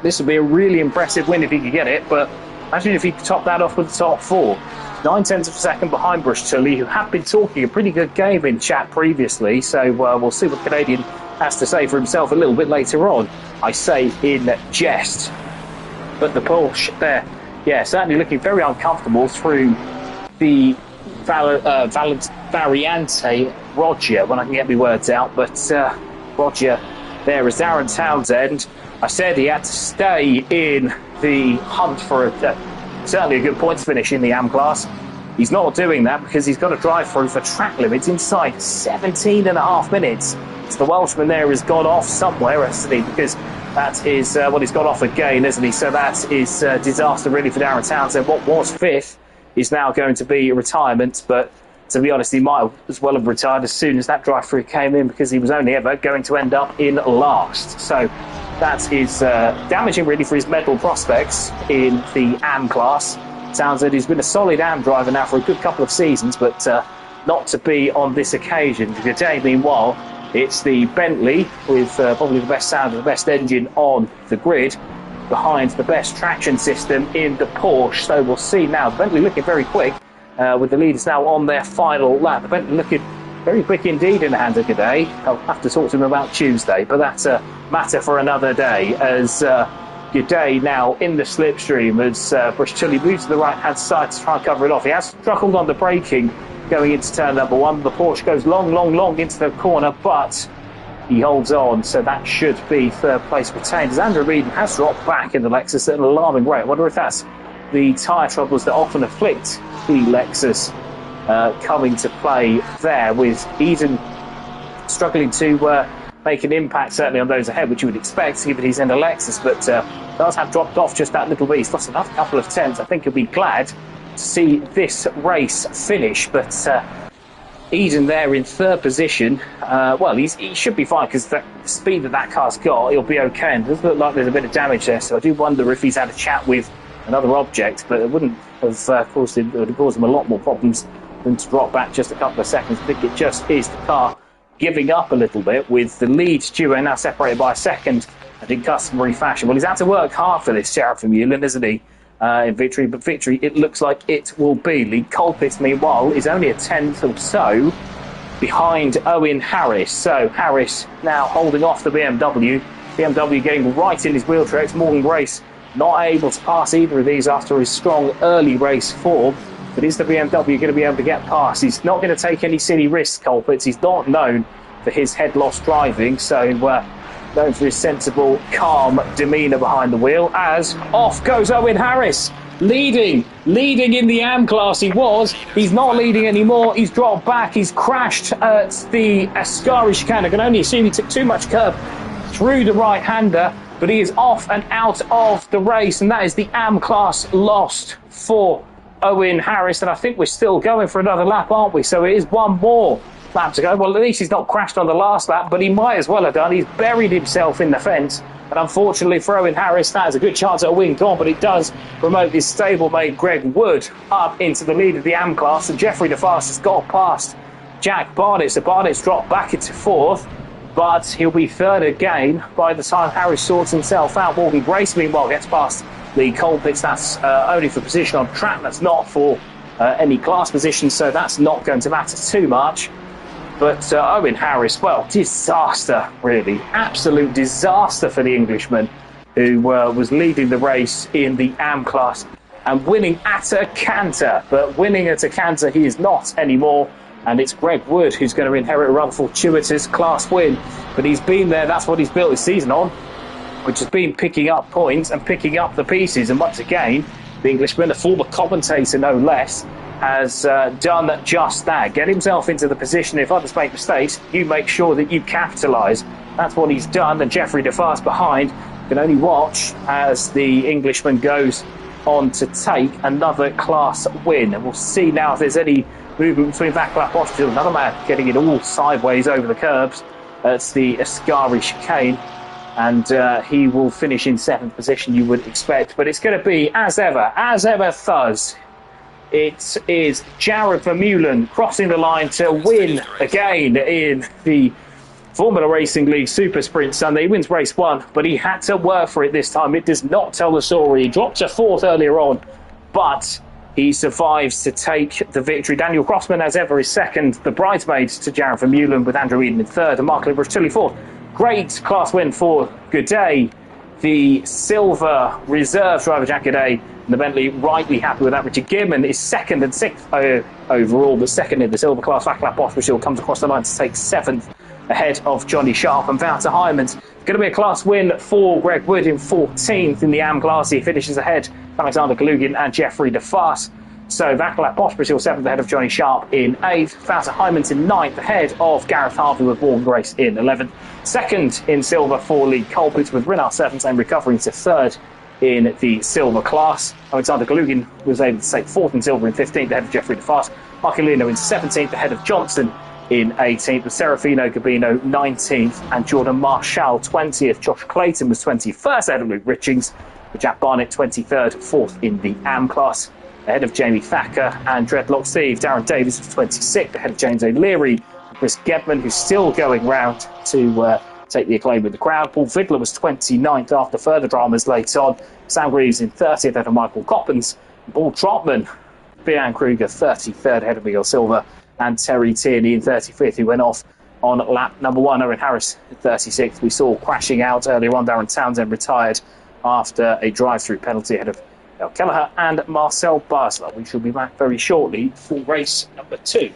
This would be a really impressive win if he could get it, but imagine if he could top that off with the top 4. 9/10 of a second behind Brush-Tully, who have been talking a pretty good game in chat previously, so we'll see what Canadian has to say for himself a little bit later on, I say in jest. But the Porsche there, yeah, certainly looking very uncomfortable through the Variante Roger, when I can get my words out, but Roger there is Darren Townsend. I said he had to stay in the hunt for certainly a good points finish in the AM class. He's not doing that because he's got to drive through for track limits inside 17.5 minutes. So the Welshman there has gone off somewhere, hasn't he? Because that is, well, he's gone off again, isn't he? So that is disaster really for Darren Townsend. What was 5th is now going to be retirement, but to be honest, he might as well have retired as soon as that drive-through came in, because he was only ever going to end up in last. So that is damaging really for his medal prospects in the AM class. Townsend, who's been a solid AM driver now for a good couple of seasons, but not to be on this occasion. Today, meanwhile, it's the Bentley with probably the best sound and the best engine on the grid, behind the best traction system in the Porsche. So we'll see now. The Bentley looking very quick, with the leaders now on their final lap. The Bentley looking very quick indeed in the hands of G'day. I'll have to talk to him about Tuesday, but that's a matter for another day, as G'day now in the slipstream as Bristolli moves to the right-hand side to try and cover it off. He has struggled on the braking going into turn number 1. The Porsche goes long into the corner, but he holds on, so that should be third place retained, as Andrew Eden has dropped back in the Lexus at an alarming rate. I wonder if that's the tyre troubles that often afflict the Lexus coming to play there, with Eden struggling to make an impact certainly on those ahead, which you would expect given he's in a Lexus, but does have dropped off just that little bit. He's lost another couple of tenths. I think he'll be glad to see this race finish, but Eden there in third position. Well, he should be fine, because the speed that car's got, he'll be okay, and it does look like there's a bit of damage there, so I do wonder if he's had a chat with another object, but it wouldn't have caused him a lot more problems than to drop back just a couple of seconds. I think it just is the car giving up a little bit, with the lead duo now separated by a second and in customary fashion. Well, he's had to work hard for this, Jared Vermeulen, isn't he, in victory? But victory, it looks like it will be. Lee Colpitts, meanwhile, is only a tenth or so behind Owen Harris. So Harris now holding off the BMW. BMW getting right in his wheel tracks. Morgan Grace not able to pass either of these after his strong early race form. But is the BMW going to be able to get past? He's not going to take any silly risks, Colpitts. He's not known for his head-loss driving, so known for his sensible, calm demeanour behind the wheel, as off goes Owen Harris, leading in the AM class. He's not leading anymore. He's dropped back. He's crashed at the Ascari chicane. I can only assume he took too much curb through the right-hander, but he is off and out of the race, and that is the AM class lost for Owen Harris. And I think we're still going for another lap, aren't we? So it is one more lap to go. Well, at least he's not crashed on the last lap, but he might as well have done. He's buried himself in the fence, and unfortunately for Owen Harris, that has a good chance at a win gone, but it does promote his stablemate Greg Wood up into the lead of the AM class, and Jeffrey DeFast has got past Jack Barnett, so Barnett's dropped back into fourth, but he'll be third again by the time Harris sorts himself out. Morgan Grace, meanwhile, gets past Lee Colpitts. That's only for position on track. That's not for any class position, so that's not going to matter too much. But Owen Harris, well, disaster, really. Absolute disaster for the Englishman, who was leading the race in the AM class and winning at a canter. But winning at a canter, he is not anymore. And it's Greg Wood who's going to inherit a rather fortuitous class win. But he's been there, that's what he's built his season on, which has been picking up points and picking up the pieces. And once again, the Englishman, a former commentator no less, has done just that. Get himself into the position, if others make mistakes, you make sure that you capitalise. That's what he's done, and Jeffrey DeFast behind can only watch as the Englishman goes on to take another class win. And we'll see now if there's any movement between Vaclav Boschfield, another man getting it all sideways over the curbs. It's the Ascari chicane, and he will finish in 7th position, you would expect. But it's going to be, as ever, Thuz. It is Jared Vermeulen crossing the line to win again in the Formula Racing League SuperSprint Sunday. He wins race 1, but he had to work for it this time. It does not tell the story. He dropped to 4th earlier on, but he survives to take the victory. Daniel Crossman, as ever, is 2nd. The bridesmaids to Jared Vermeulen, with Andrew Eden in 3rd and Mark Bristolli 4th. Great class win for G'day. The silver reserve driver, Jack G'day, and the Bentley rightly happy with that. Richard Gimman is 2nd and 6th overall, but 2nd in the silver class. Vaclav Boschfield comes across the line to take 7th ahead of Johnny Sharp, and Wouter Hyman's going to be a class win for Greg Wood in 14th in the AM class. He finishes ahead Alexander Kalugin and Jeffrey DeFast. So Vaclav Pospisil 7th ahead of Johnny Sharp in 8th. Wouter Heymans in 9th ahead of Gareth Harvey with Morgan Grace in 11th. Second in silver for Lee Colbert with Rinar Serpentine recovering to 3rd in the silver class. Alexander Kalugin was able to take 4th in silver in 15th ahead of Jeffrey DeFast. Marcolino in 17th ahead of Johnson in 18th, with Serafino Gabino 19th and Jordan Marshall 20th. Josh Clayton was 21st ahead of Luke Richings, with Jack Barnett 23rd, 4th in the AM class, ahead of Jamie Thacker and Dreadlock Steve. Darren Davis was 26th ahead of James O'Leary, Chris Gedman, who's still going round to take the acclaim with the crowd. Paul Vidler was 29th after further dramas later on. Sam Greaves in 30th ahead of Michael Coppens. Paul Trotman, Bian Kruger 33rd ahead of Miguel Silva, and Terry Tierney in 35th, who went off on lap number 1. Owen Harris in 36th. We saw crashing out earlier on. Darren Townsend retired after a drive-through penalty ahead of El Kelleher and Marcel Basler. We shall be back very shortly for race number 2.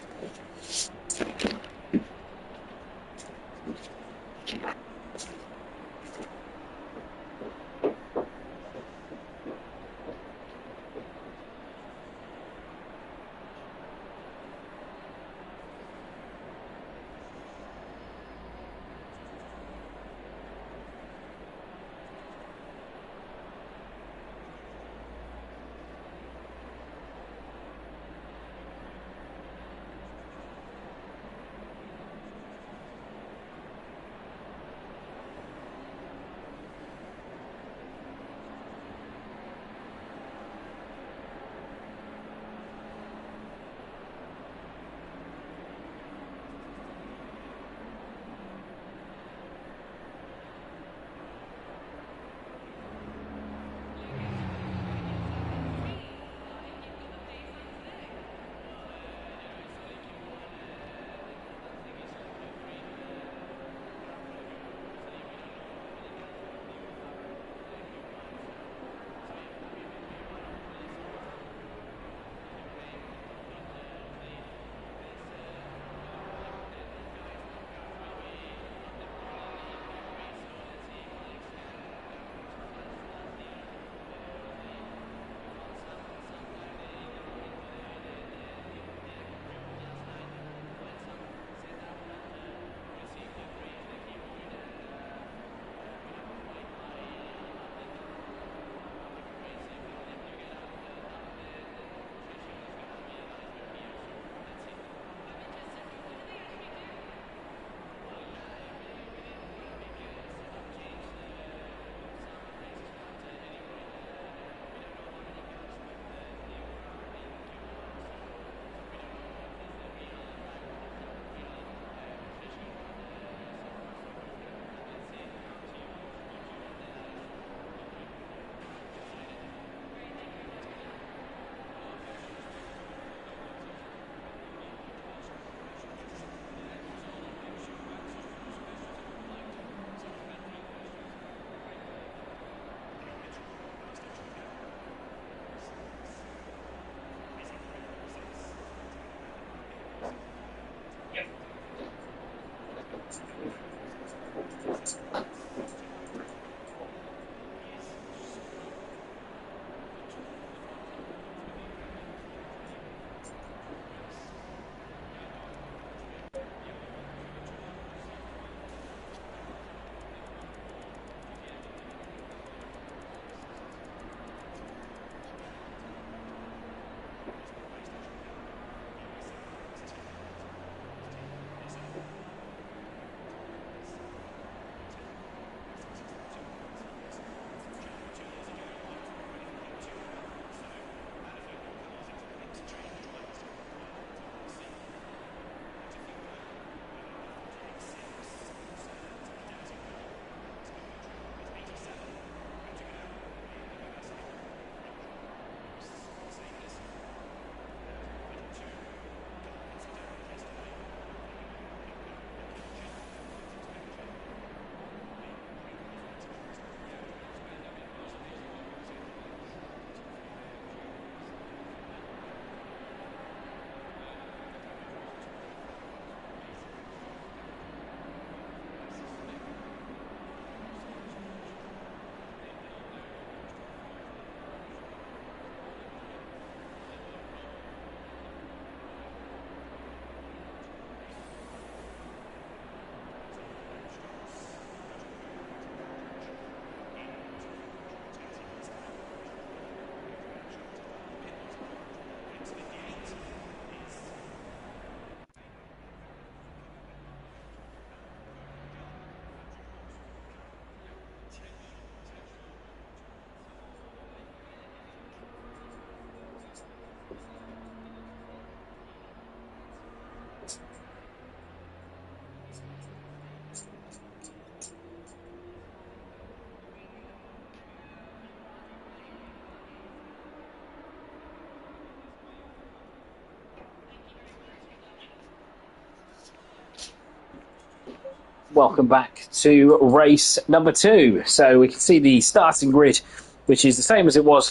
welcome back to race number 2. So we can see the starting grid, which is the same as it was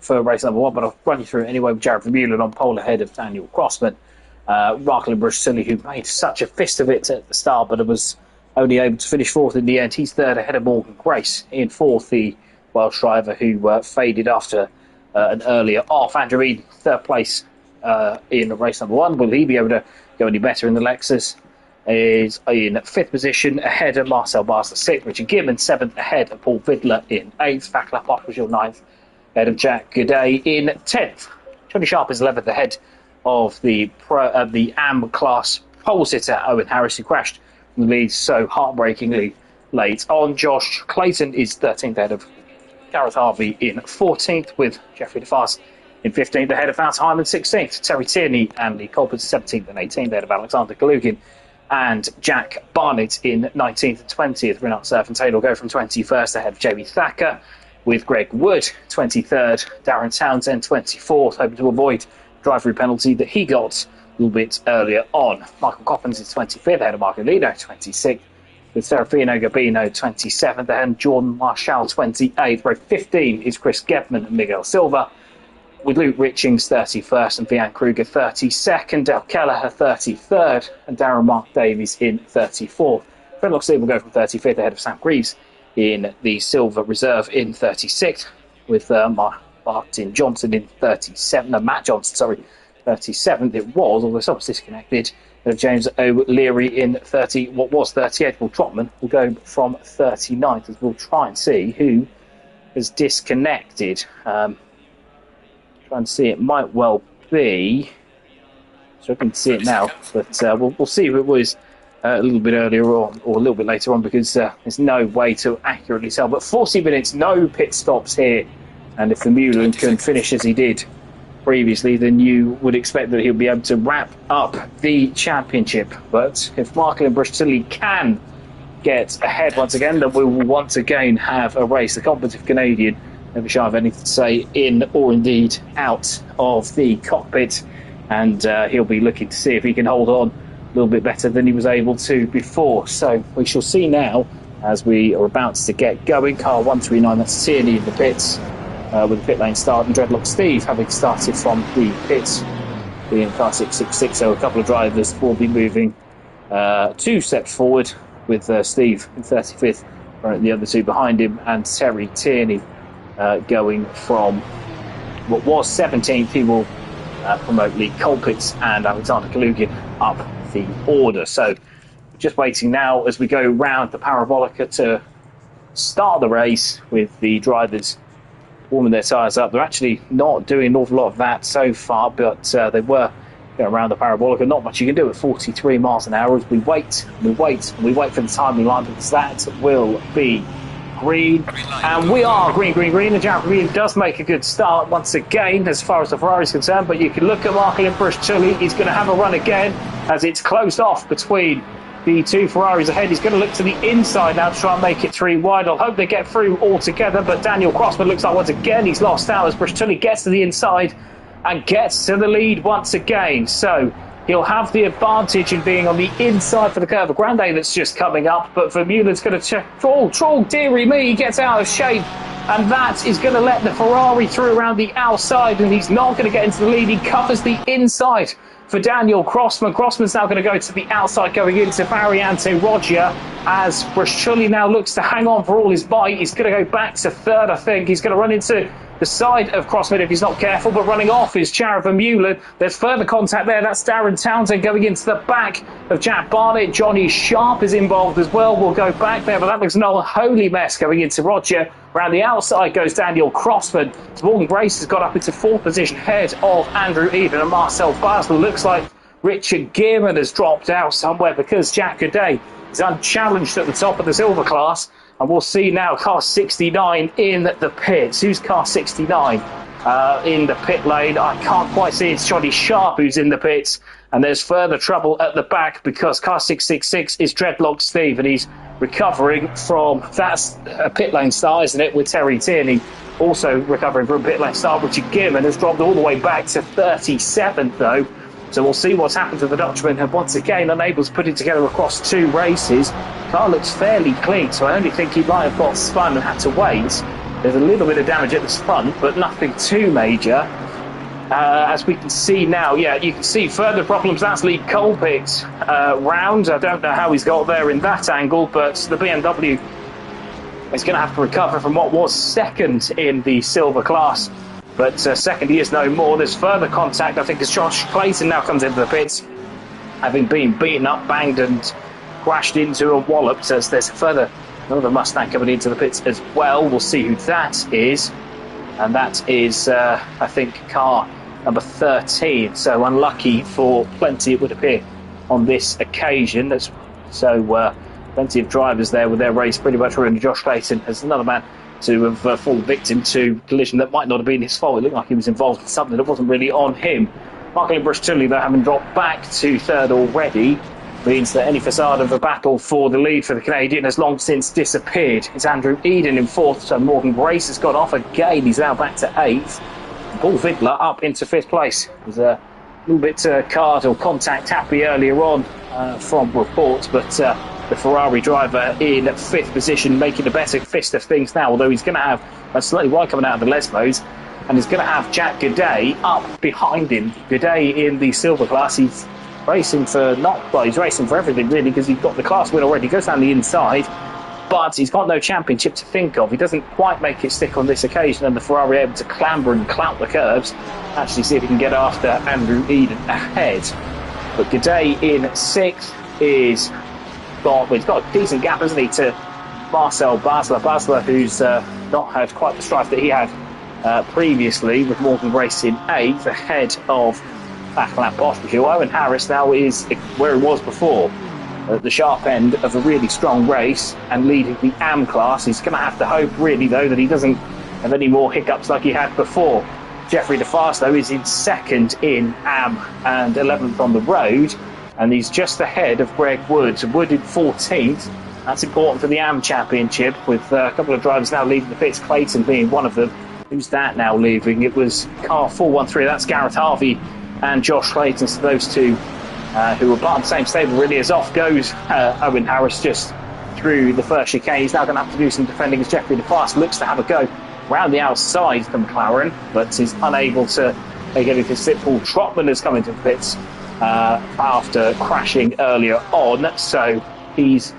for race number 1, but I'll run you through it anyway with Jared Vermeulen on pole ahead of Daniel Crossman. Marklin Brustilli, who made such a fist of it at the start, but was only able to finish 4th in the end. He's 3rd ahead of Morgan Grace. In 4th, the Welsh driver who faded after an earlier off. Andrew Eden, 3rd place in race number 1. Will he be able to go any better in the Lexus? Is in 5th position ahead of Marcel Bars, 6th. Richard Gibbon 7th ahead of Paul Vidler in 8th. Vaclav Pospisil 9th ahead of Jack Gaudet in 10th. Johnny Sharp is 11th ahead of the AM class pole sitter Owen Harris, who crashed from the lead so heartbreakingly late on. Josh Clayton is 13th ahead of Gareth Harvey in 14th, with Jeffrey DeFast in 15th ahead of Vance Hyman 16th. Terry Tierney and Lee Colbert 17th and 18th ahead of Alexander Kalugin and Jack Barnett in 19th and 20th. Renat Cerf and Taylor go from 21st ahead of Jamie Thacker, with Greg Wood 23rd, Darren Townsend 24th, hoping to avoid drive-through penalty that he got a little bit earlier on. Michael Coppins is 25th ahead of Marco Lido 26th, with Serafino Gabino 27th and Jordan Marshall 28th. Row 15 is Chris Gebman and Miguel Silva, with Luke Richings 31st and Vian Kruger 32nd, Dale Kelleher 33rd and Darren Mark Davies in 34th. Fredlock Steve will go from 35th ahead of Sam Greaves in the Silver Reserve in 36th, with Martin Johnson in 37th, no, Matt Johnson, sorry, 37th it was, although someone's disconnected. James O'Leary in 38th. Will Trotman will go from 39th, as we'll try and see who has disconnected. Trying to see, it might well be, so I can see it now, but we'll see if it was a little bit earlier or a little bit later on, because there's no way to accurately tell. But 40 minutes, no pit stops here, and if the Vermeulen can finish as he did previously, then you would expect that he'll be able to wrap up the championship. But if Marklin Brustilli can get ahead once again, then we will once again have a race. The competent Canadian, never shy of anything to say in or indeed out of the cockpit, and he'll be looking to see if he can hold on a little bit better than he was able to before. So we shall see now as we are about to get going. Car 139, that's Tierney in the pits, with the pit lane start, and Dreadlock Steve having started from the pits being car 666. So a couple of drivers will be moving 2 steps forward, with Steve in 35th, the other 2 behind him, and Terry Tierney going from what was 17th. He will promote Lee Colpitts and Alexander Kalugin up the order. So just waiting now as we go round the Parabolica to start the race, with the drivers warming their tyres up. They're actually not doing an awful lot of that so far, but they were going around the Parabolica. Not much you can do at 43 miles an hour as we wait for the timing line, because that will be green, and we are green. And Jared Vermeulen does make a good start once again as far as the Ferrari is concerned, but you can look at Marklin Brustilli. He's going to have a run again as it's closed off between the 2 Ferraris ahead. He's going to look to the inside now to try and make it 3 wide. I'll hope they get through all together, but Daniel Crossman looks like once again he's lost out as Brustilli gets to the inside and gets to the lead once again. So he'll have the advantage in being on the inside for the Curva Grande that's just coming up, but Vermeulen's going to check. Oh, dearie me, he gets out of shape, and that is going to let the Ferrari through around the outside, and he's not going to get into the lead. He covers the inside for Daniel Crossman. Crossman's now going to go to the outside, going into Variante Roger, as Brustilli now looks to hang on for all his might. He's going to go back to 3rd, I think. He's going to run into the side of Crossman if he's not careful, but running off is Jared Vermeulen. There's further contact there. That's Darren Townsend going into the back of Jack Barnett. Johnny Sharp is involved as well. We'll go back there, but that looks an unholy mess going into Roger. Around the outside goes Daniel Crossman. Morgan Grace has got up into 4th position ahead of Andrew Eden and Marcel Basel. Looks like Richard Gearman has dropped out somewhere, because Jack Gaudet is unchallenged at the top of the silver class. And we'll see now car 69 in the pits. Who's car 69 in the pit lane? I can't quite see. It's Johnny Sharp who's in the pits. And there's further trouble at the back, because car 666 is Dreadlock Steve, and he's recovering from that's a pit lane start, isn't it, with Terry Tierney also recovering from a pit lane start. Richard Gearman has dropped all the way back to 37th, though. So we'll see what's happened to the Dutchman, and once again unable to put it together across 2 races. Car looks fairly clean, so I only think he might have got spun and had to wait. There's a little bit of damage at the front, but nothing too major. As we can see now, yeah, you can see further problems. That's Lee Colpitt's round. I don't know how he's got there in that angle, but the BMW is going to have to recover from what was second in the silver class. But second he is no more. There's further contact, I think, as Josh Clayton now comes into the pits, having been beaten up, banged and crashed into and walloped. As there's another Mustang coming into the pits as well. We'll see who that is. And that is, I think, car number 13. So unlucky for plenty, it would appear, on this occasion. Plenty of drivers there with their race pretty much ruined. Josh Clayton as another man to have fallen victim to a collision that might not have been his fault. It looked like he was involved in something that wasn't really on him. Michael Brush-Tully, though, having dropped back to third already, means that any facade of a battle for the lead for the Canadian has long since disappeared. It's Andrew Eden in fourth, so Morgan Grace has got off again. He's now back to eighth. Paul Vidler up into fifth place. There's a little bit card or contact happy earlier on from reports, but the Ferrari driver in fifth position making a better fist of things now, although he's going to have a slightly wide coming out of the Lesmos, and he's going to have Jack Gaudet up behind him. Gaudet in the silver class, he's racing for he's racing for everything really, because he's got the class win already. He goes down the inside, but he's got no championship to think of. He doesn't quite make it stick on this occasion, and the Ferrari able to clamber and clout the curves, actually see if he can get after Andrew Eden ahead. But Gaudet in sixth he's got a decent gap, hasn't he, to Marcel Basler, who's not had quite the strife that he had previously, with Morgan Grace in eighth ahead of Baccarat Bosch. Owen Harris now is where he was before, at the sharp end of a really strong race and leading the AM class. He's going to have to hope really, though, that he doesn't have any more hiccups like he had before. Jeffrey DeFast, though, is in second in AM and 11th on the road, and he's just ahead of Greg Wood. Wood in 14th. That's important for the AM Championship, with a couple of drivers now leaving the pits, Clayton being one of them. Who's that now leaving? It was car 413, that's Gareth Harvey and Josh Clayton. So those two who were part of the same stable really. As off goes Owen Harris just through the first chicane. He's now going to have to do some defending as Jeffrey DeFast looks to have a go round the outside of the McLaren, but is unable to make anything sit. Paul Trotman has come into the pits after crashing earlier on, so he's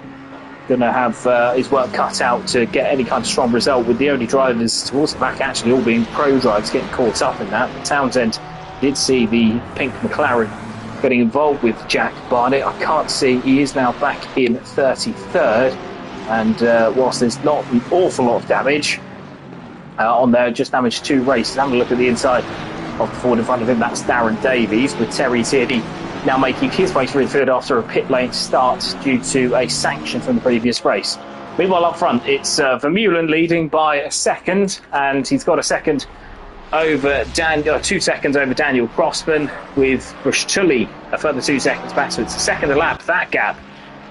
going to have his work cut out to get any kind of strong result, with the only drivers towards the back actually all being pro drivers getting caught up in that. But Townsend did see the pink McLaren getting involved with Jack Barnett. I can't see, he is now back in 33rd, and whilst there's not an awful lot of damage on there, just damaged 2 races. Having a look at the inside of the Ford in front of him, that's Darren Davies, with Terry Tierney now making his way through the field after a pit lane start due to a sanction from the previous race. Meanwhile up front, it's Vermeulen leading by a second, and he's got a second over 2 seconds over Daniel Crossman, with Brush-Tully a further 2 seconds back, so it's a second a lap. That gap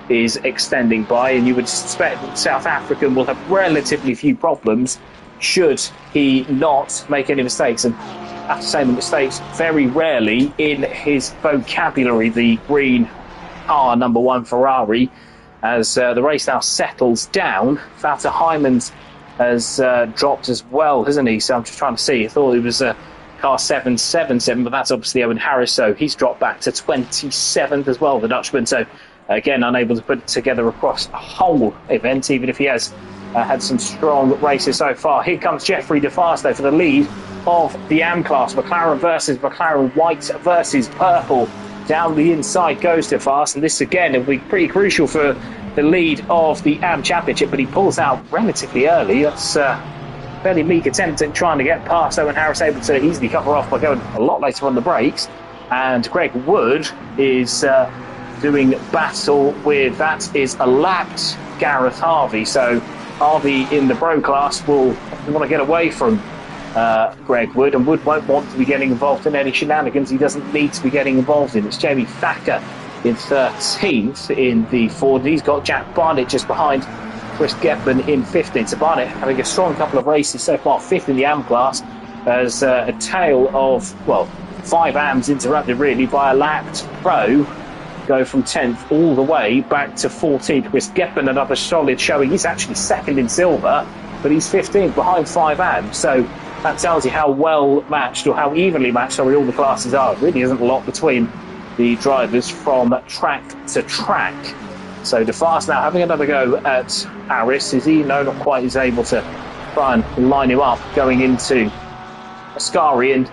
is extending by, and you would suspect that the South African will have relatively few problems should he not make any mistakes. And after saying the mistakes, very rarely in his vocabulary, the green R number 1 Ferrari, as the race now settles down. Walter Hyman's has dropped as well, hasn't he? So I'm just trying to see. I thought it was car 777, but that's obviously Owen Harris, so he's dropped back to 27th as well, the Dutchman. So again, unable to put it together across a whole event, even if he has had some strong races so far. Here comes Jeffrey DeFast, though, for the lead of the AM class. McLaren versus McLaren, white versus purple. Down the inside goes DeFast, and this again will be pretty crucial for the lead of the AM Championship, but he pulls out relatively early. That's a fairly meek attempt at trying to get past Owen Harris, able to easily cover off by going a lot later on the brakes. And Greg Wood is doing battle with, that is a lapped Gareth Harvey. So Harvey in the Pro class will want to get away from Greg Wood, and Wood won't want to be getting involved in any shenanigans he doesn't need to be getting involved in. It's Jamie Thacker in 13th in the Ford. He's got Jack Barnett just behind Chris Getman in 15th. So Barnett having a strong couple of races so far, 5th in the AM class, as a tale of, well, 5 AMs interrupted really by a lapped pro, go from 10th all the way back to 14th. Chris Getman, another solid showing. He's actually second in silver, but he's 15th behind 5 AMs. So that tells you how well matched, or how evenly matched, sorry, all the classes are. It really isn't a lot between the drivers from track to track. So De Vast now having another go at Harris. Is he? No, not quite. He's able to try and line him up going into Ascari. And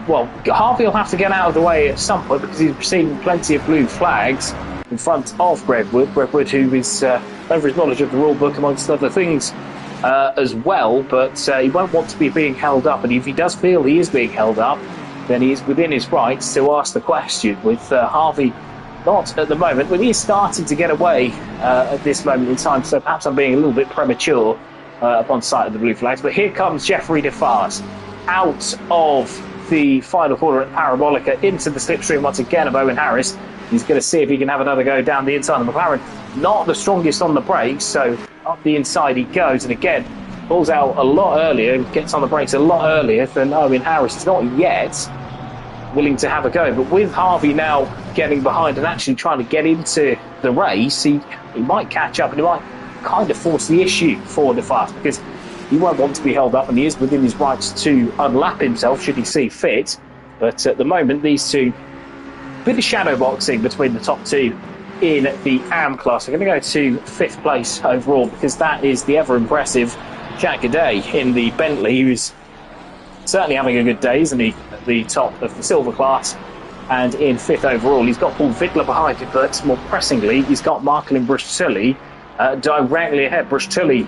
well, Harvey will have to get out of the way at some point because he's receiving plenty of blue flags in front of Gregwood. Gregwood, who is over his knowledge of the rule book amongst other things as well, but he won't want to be being held up. And if he does feel he is being held up, then he is within his rights to ask the question. With Harvey not at the moment, but he is starting to get away at this moment in time, so perhaps I'm being a little bit premature upon sight of the blue flags. But here comes Jeffrey De Vast out of the final corner at Parabolica into the slipstream once again of Owen Harris. He's going to see if he can have another go down the inside of McLaren. Not the strongest on the brakes, so up the inside he goes, and again pulls out a lot earlier, gets on the brakes a lot earlier than Owen Harris. He's not yet willing to have a go, but with Harvey now getting behind and actually trying to get into the race, he might catch up, and he might kind of force the issue for De Vast, because he won't want to be held up, and he is within his rights to unlap himself should he see fit. But at the moment, these two, bit of shadow boxing between the top two in the AM class. We're going to go to 5th place overall, because that is the ever impressive Jack Gaudet in the Bentley, who's certainly having a good day, isn't he, at the top of the silver class. And in 5th overall, he's got Paul Vidler behind him, but more pressingly, he's got Marcelin Brustulli directly ahead. Brustulli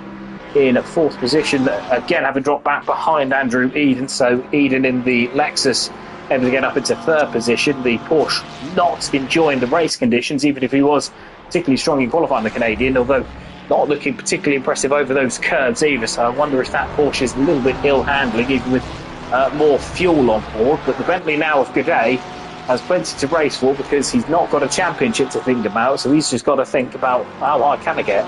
in 4th position, again having dropped back behind Andrew Eden. So Eden in the Lexus able to get up into 3rd position. The Porsche not enjoying the race conditions, even if he was particularly strong in qualifying, the Canadian, although not looking particularly impressive over those curves either. So I wonder if that Porsche is a little bit ill handling, even with more fuel on board. But the Bentley now of Gaudet has plenty to race for, because he's not got a championship to think about, so he's just got to think about how high can I get.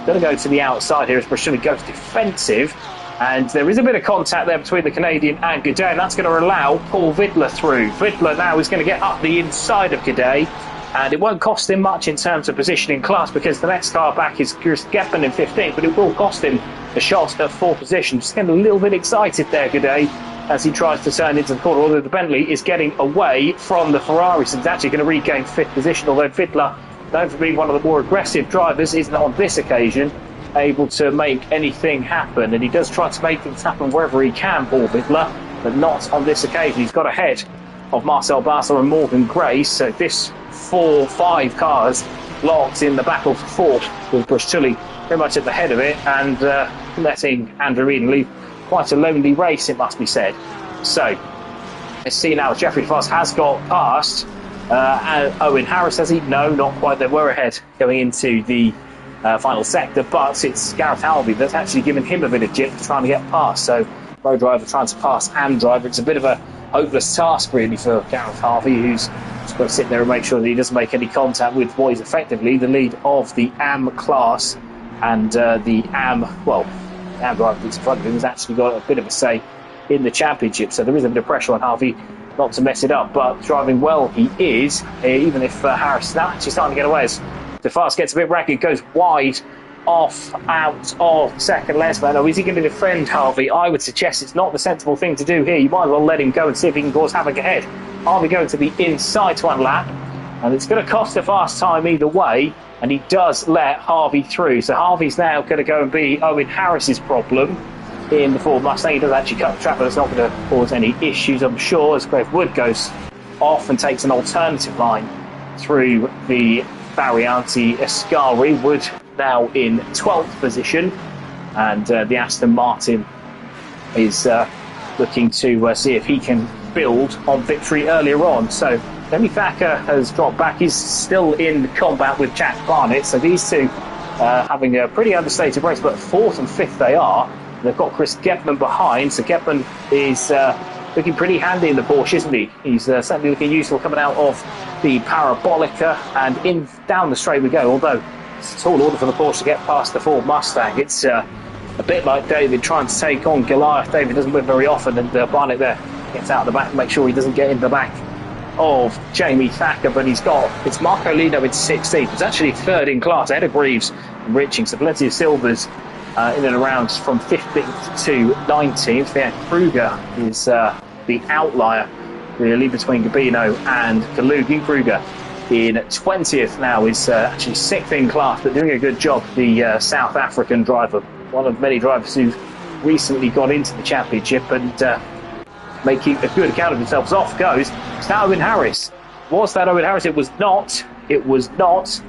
Going to go to the outside here as Brashili goes defensive, and there is a bit of contact there between the Canadian and Gaudet, and that's going to allow Paul Vidler through. Vidler now is going to get up the inside of Gaudet, and it won't cost him much in terms of position in class, because the next car back is Chris Getman in 15th, but it will cost him a shot at 4th position. Just getting a little bit excited there, Gaudet, as he tries to turn into the corner, although the Bentley is getting away from the Ferrari, so he's actually going to regain 5th position, although Vidler, known for being one of the more aggressive drivers, isn't on this occasion able to make anything happen. And he does try to make things happen wherever he can, Paul Vidler, but not on this occasion. He's got ahead of Marcel Basler and Morgan Grace, so this 4-5 cars locked in the battle for 4th, with Brustulli pretty much at the head of it, and letting Andrew Eden leave quite a lonely race, it must be said. So let's see now, Jeffrey De Vast has got past Owen Harris, has he? No, not quite. They were ahead going into the final sector, but it's Gareth Harvey that's actually given him a bit of jip for trying to get past. So road driver trying to pass AM driver. It's a bit of a hopeless task really for Gareth Harvey, who's just got to sit there and make sure that he doesn't make any contact with what is effectively the lead of the AM class. And the AM driver that's in front of him has actually got a bit of a say in the championship, so there is a bit of pressure on Harvey not to mess it up, but driving well he is, even if Harris is now actually starting to get away as De Vast gets a bit ragged, goes wide off out of second last man. Is he going to defend Harvey? I would suggest it's not the sensible thing to do here. You might as well let him go and see if he can cause havoc ahead. Harvey going to the inside to unlap, and it's going to cost De Vast time either way, and he does let Harvey through. So Harvey's now going to go and be Owen Harris's problem in the Ford Mustang. He does actually cut the track, but it's not going to cause any issues, I'm sure, as Greg Wood goes off and takes an alternative line through the Varianti Ascari. Wood now in 12th position, and the Aston Martin is looking to see if he can build on victory earlier on. So Demi Thacker has dropped back. He's still in combat with Jack Barnett, so these two having a pretty understated race, but 4th and 5th they are. They've got Chris Getman behind, so Getman is looking pretty handy in the Porsche, isn't he? He's certainly looking useful coming out of the Parabolica, and in down the straight we go, although it's a tall order for the Porsche to get past the Ford Mustang. It's a bit like David trying to take on Goliath. David doesn't win very often, and Barnett there gets out of the back, make sure he doesn't get in the back of Jamie Thacker, but it's Marco Lino in 16th. It's actually third in class, ahead of Greaves and Richings, so plenty of silvers in and around from 15th to 19th. Yeah, Kruger is the outlier, really, between Gabino and Kalugin. Kruger in 20th now is actually 6th in class, but doing a good job. The South African driver, one of many drivers who've recently got into the championship and making a good account of themselves. Off goes. It's that Owen Harris. Was that Owen Harris? It was not. It was not.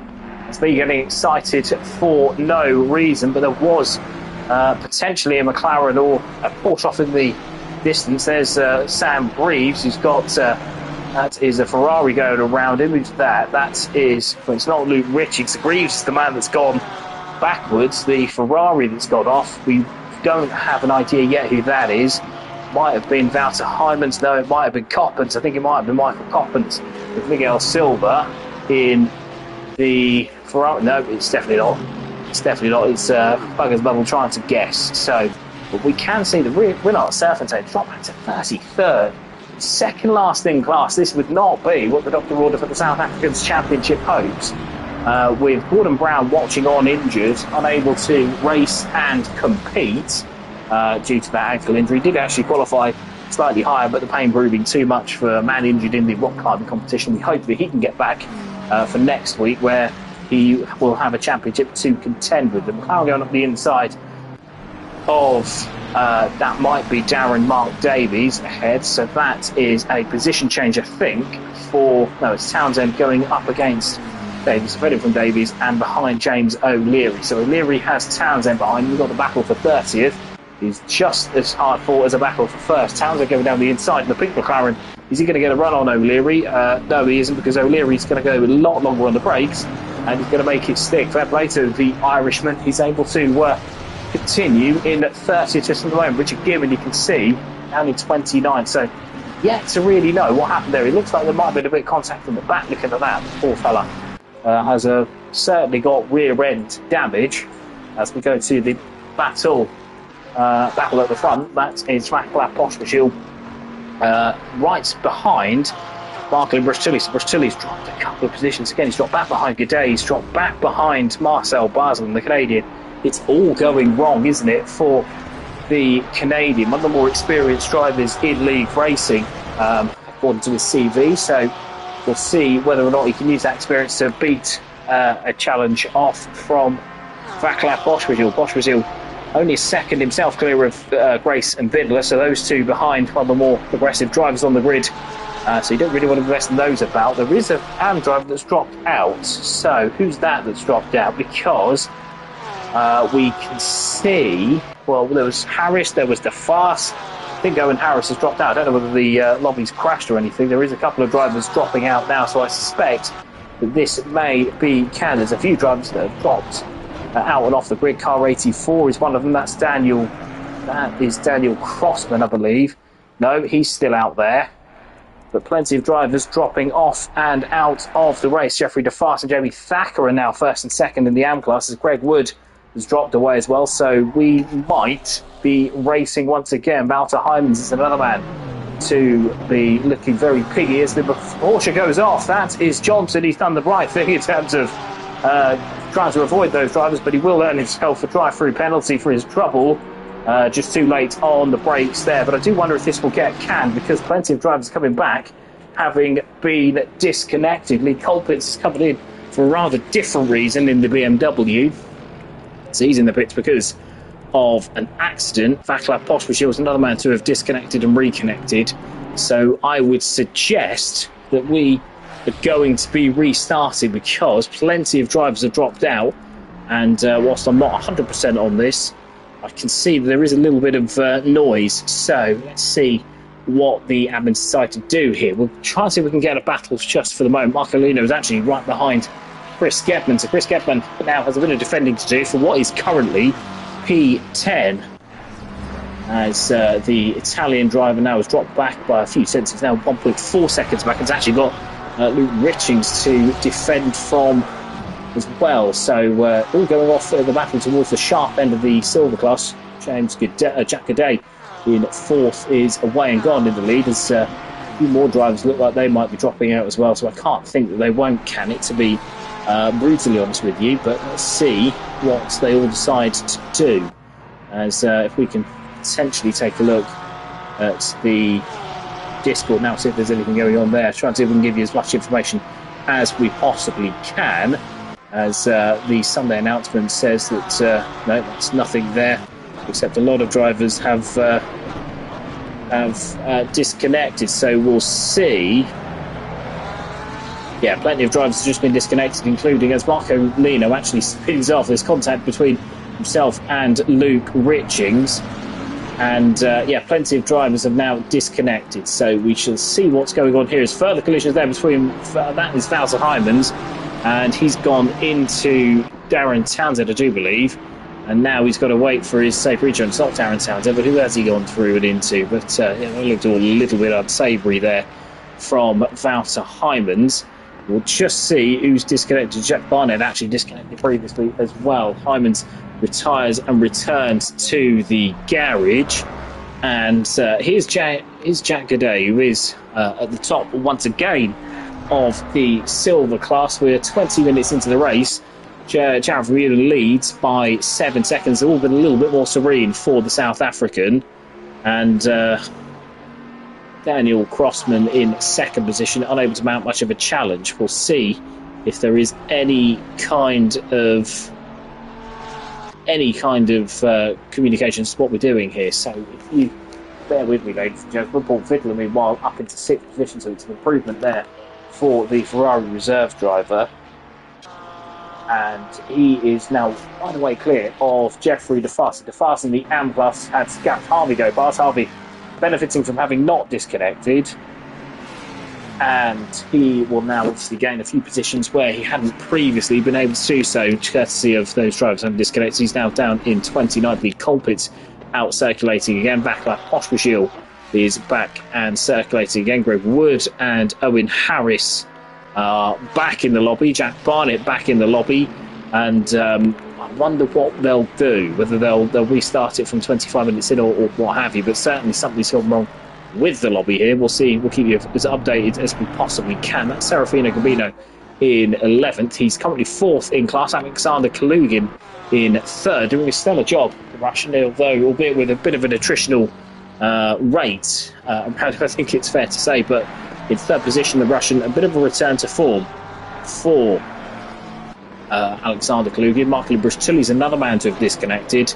It's me getting excited for no reason, but there was potentially a McLaren or a Porsche off in the distance. There's Sam Greaves, who's got that is a Ferrari going around him. Who's that? That is, well, it's not Luke Richings. Greaves is the man that's gone backwards. The Ferrari that's got off, we don't have an idea yet who that is. Might have been Wouter Heijmans. No, it might have been Coppens. I think it might have been Michael Coppens with Miguel Silva in the Ferrari. No, it's definitely not. It's definitely not. It's Bugger's Bubble trying to guess. So, but we can see the winner at Surfentine drop back to 33rd. Second last in class. This would not be what the doctor ordered for the South Africans Championship hopes. With Gordon Brown watching on injured, unable to race and compete due to that ankle injury. Did actually qualify slightly higher, but the pain proving too much for a man injured in the rock climbing competition. We hope that he can get back for next week, where he will have a championship to contend with. The McLaren going up the inside of that might be Darren Mark Davies ahead, so that is a position change, I think, it's Townsend going up against Davies, ahead from Davies and behind James O'Leary. So O'Leary has Townsend behind him. We've got the battle for 30th. He's just as hard fought as a battle for first. Townsend going down the inside in the pink McLaren. Is he going to get a run on O'Leary? No, he isn't, because O'Leary's going to go a lot longer on the brakes and he's going to make it stick. Fair play to the Irishman. He's able to continue in 30th at the moment. Richard Gibbon, you can see, down in 29. So yet to really know what happened there. It looks like there might have been a bit of contact from the back. Looking at that, the poor fella has certainly got rear end damage. As we go to the battle at the front, that is Vaclav Pospisil right behind Marklin Brustilli. So Brustilli's dropped a couple of positions again. He's dropped back behind Gaudet. He's dropped back behind Marcel Basel, the Canadian. It's all going wrong, isn't it, for the Canadian, one of the more experienced drivers in league racing, according to his CV. So we'll see whether or not he can use that experience to beat a challenge off from Vaclav Pospisil. Pospisil only second himself, clear of Grace and Vidler, so those two behind one of the more progressive drivers on the grid. So you don't really want to mess those about. There is a AM driver that's dropped out. So who's that's dropped out? Because we can see, well, there was Harris, there was DeFast. I think Owen Harris has dropped out. I don't know whether the lobby's crashed or anything. There is a couple of drivers dropping out now, so I suspect that this may be Canada's. A few drivers that have dropped out and off the grid. Car 84 is one of them. That is Daniel Crossman, I believe. No, he's still out there. But plenty of drivers dropping off and out of the race. Jeffrey DeFast and Jamie Thacker are now first and second in the AM class, as Greg Wood has dropped away as well. So we might be racing once again. Wouter Heijmans is another man to be looking very piggy as the Porsche goes off. That is Johnson. He's done the right thing in terms of trying to avoid those drivers, but he will earn himself a drive-through penalty for his trouble. Just too late on the brakes there. But I do wonder if this will get canned, because plenty of drivers are coming back having been disconnected. Lee Colpitts is coming in for a rather different reason in the BMW. So he's in the pits because of an accident. Vaclav Pospisil was another man to have disconnected and reconnected. So I would suggest that we are going to be restarting, because plenty of drivers have dropped out. And whilst I'm not 100% on this, I can see that there is a little bit of noise. So let's see what the admins decide to do here. We'll try and see if we can get a battle just for the moment. Marcolino is actually right behind Chris Gedman. So Chris Gedman now has a bit of defending to do for what is currently P10. As the Italian driver now has dropped back by a few seconds. It's now 1.4 seconds back. It's actually got Luke Richings to defend from as well. So all going off the battle towards the sharp end of the silver class. Jack Gaudet in fourth is away and gone in the lead, as a few more drivers look like they might be dropping out as well, so I can't think that they won't can it, to be brutally honest with you. But let's see what they all decide to do, as if we can potentially take a look at the Discord now, see if there's anything going on there, try and see if we can give you as much information as we possibly can, as the Sunday announcement says that no, there's nothing there, except a lot of drivers have disconnected, so we'll see. Yeah, plenty of drivers have just been disconnected, including, as Marco Lino actually spins off, there's contact between himself and Luke Richings, and yeah, plenty of drivers have now disconnected, so we shall see what's going on here. As further collisions there between, that is Wouter Heijmans, and he's gone into Darren Townsend, I do believe, and now he's got to wait for his safe return. It's not Darren Townsend, but who has he gone through and into? But yeah, it looked a little bit unsavoury there from Wouter Heijmans. We'll just see who's disconnected. Jack Barnett actually disconnected previously as well. Heijmans retires and returns to the garage. And here's Jack Godet, who is at the top once again of the silver class. We're 20 minutes into the race. Jared Vermeulen leads by 7 seconds. They've all been a little bit more serene for the South African. And Daniel Crossman in second position, unable to mount much of a challenge. We'll see if there is any kind of communication as to what we're doing here. So if you bear with me, ladies and gentlemen, Paul Fittler, meanwhile, up into sixth position, so it's an improvement there for the Ferrari reserve driver. And he is now right away clear of Jeffrey DeFass. DeFass in the AM Plus had Scott Harvey go past. Harvey benefiting from having not disconnected, and he will now obviously gain a few positions where he hadn't previously been able to do so, courtesy of those drivers having disconnected. He's now down in 29th. The Colpit's out circulating again. Back like Poshbashil is back and circulating again. Greg Wood and Owen Harris are back in the lobby. Jack Barnett back in the lobby, and I wonder what they'll do, whether they'll restart it from 25 minutes in or what have you, but certainly something's gone wrong with the lobby here. We'll see. We'll keep you as updated as we possibly can. That's Serafino Gabino in 11th. He's currently 4th in class. Alexander Kalugin in 3rd, doing a stellar job, the Russian, although albeit with a bit of an attritional rate, I think it's fair to say, but in 3rd position, the Russian, a bit of a return to form for Alexander Kalugin. Mark Librus-Tully's another man to have disconnected,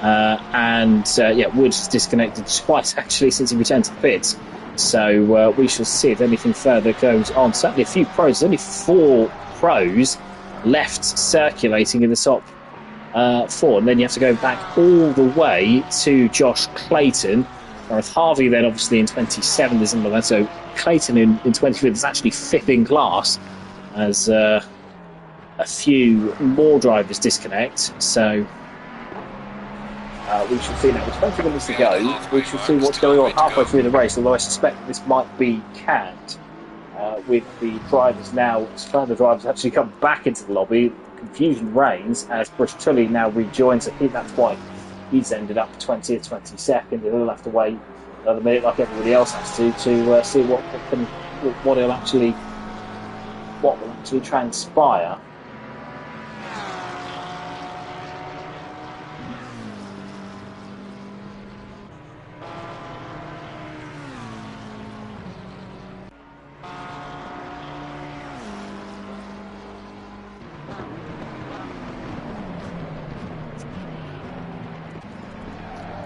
and yeah, Woods disconnected twice actually since he returned to the pits. So we shall see if anything further goes on. Certainly a few pros. There's only 4 pros left circulating in the top 4, and then you have to go back all the way to Josh Clayton. Gareth Harvey then obviously in 27th is another, so Clayton in 25th is actually 5th in class, as a few more drivers disconnect. So we shall see now. With 20 minutes to go, we shall see what's going on halfway through the race, although I suspect this might be canned with the drivers now. Further drivers actually come back into the lobby. Confusion reigns as Bruce Tully now rejoins. I think that's why he's ended up 20th, 22nd. He'll have to wait another minute, like everybody else has to see what will actually transpire.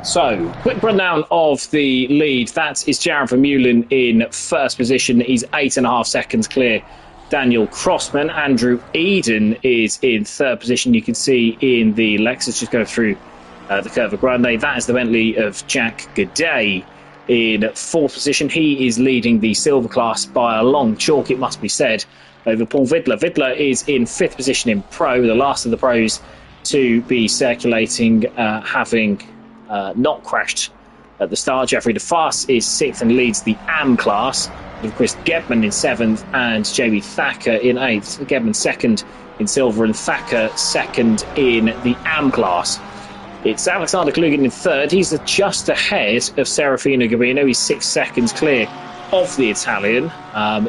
So, quick rundown of the lead. That is Jared Vermeulen in 1st position. He's 8.5 seconds clear. Daniel Crossman. Andrew Eden is in 3rd position. You can see in the Lexus just go through the Curva Grande. That is the Bentley of Jack Godet in 4th position. He is leading the silver class by a long chalk, it must be said, over Paul Vidler. Vidler is in 5th position in Pro, the last of the pros to be circulating, having not crashed at the start. Jeffrey DeFass is 6th and leads the AM class, with Chris Gebman in 7th and Jamie Thacker in 8th. Gebman 2nd in silver and Thacker 2nd in the AM class It's Alexander Klugen in third. He's just ahead of Serafino Gabino. He's 6 seconds clear of the Italian,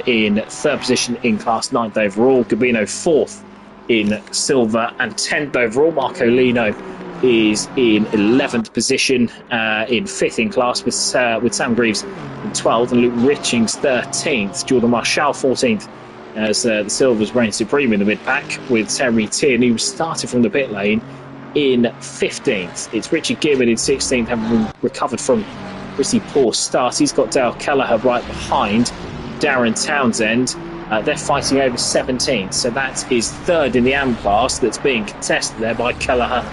in third position in class, 9th overall. Gabino 4th in silver and 10th overall. Marco Lino is in 11th position, in 5th in class, with Sam Greaves in 12th and Luke Richings 13th. Jordan Marshall 14th as the Silvers reign supreme in the mid-pack, with Terry Tierney, who started from the pit lane, in 15th. It's Richard Gibbon in 16th, having recovered from a pretty poor start. He's got Dale Kelleher right behind Darren Townsend. They're fighting over 17th, so that is third in the AM class that's being contested there by Kelleher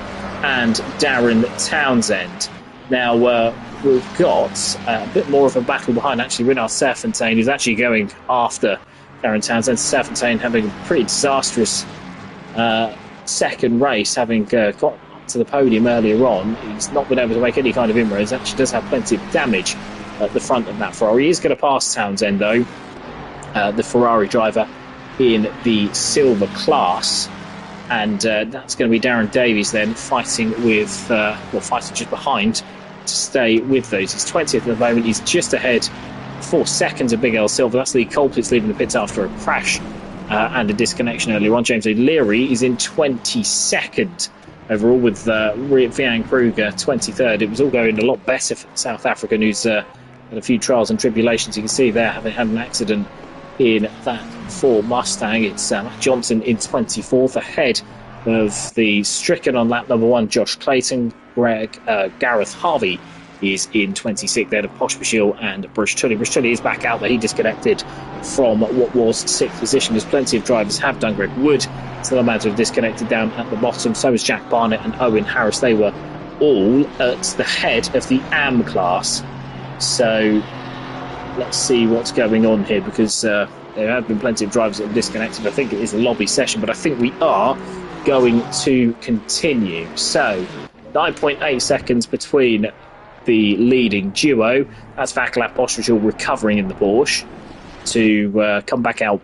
and Darren Townsend. Now we've got a bit more of a battle behind. Actually, Renard Serfontaine is actually going after Darren Townsend. Serfontaine having a pretty disastrous second race, having got to the podium earlier on. He's not been able to make any kind of inroads. Actually does have plenty of damage at the front of that Ferrari. He is going to pass Townsend though, the Ferrari driver in the silver class. And that's going to be Darren Davies then fighting with, fighting just behind to stay with those. He's 20th at the moment. He's just ahead, 4 seconds of Big L Silver. That's the culprits leaving the pits after a crash and a disconnection earlier on. James O'Leary is in 22nd overall, with Vian Kruger 23rd. It was all going a lot better for the South African, who's had a few trials and tribulations. You can see there, having had an accident in that Ford Mustang. It's Matt Johnson in 24th, ahead of the stricken on lap number 1 Josh Clayton. Gareth Harvey is in 26th, there of Poshbashil and Bruce Tully. Bruce Tully is back out there. He disconnected from what was 6th position, as plenty of drivers have done. Greg Wood, still a matter of disconnected down at the bottom. So is Jack Barnett and Owen Harris. They were all at the head of the AM class. So let's see what's going on here, because there have been plenty of drivers that have disconnected. I think it is a lobby session, but I think we are going to continue. So 9.8 seconds between the leading duo. That's Vaclav Postrichel recovering in the Porsche to come back out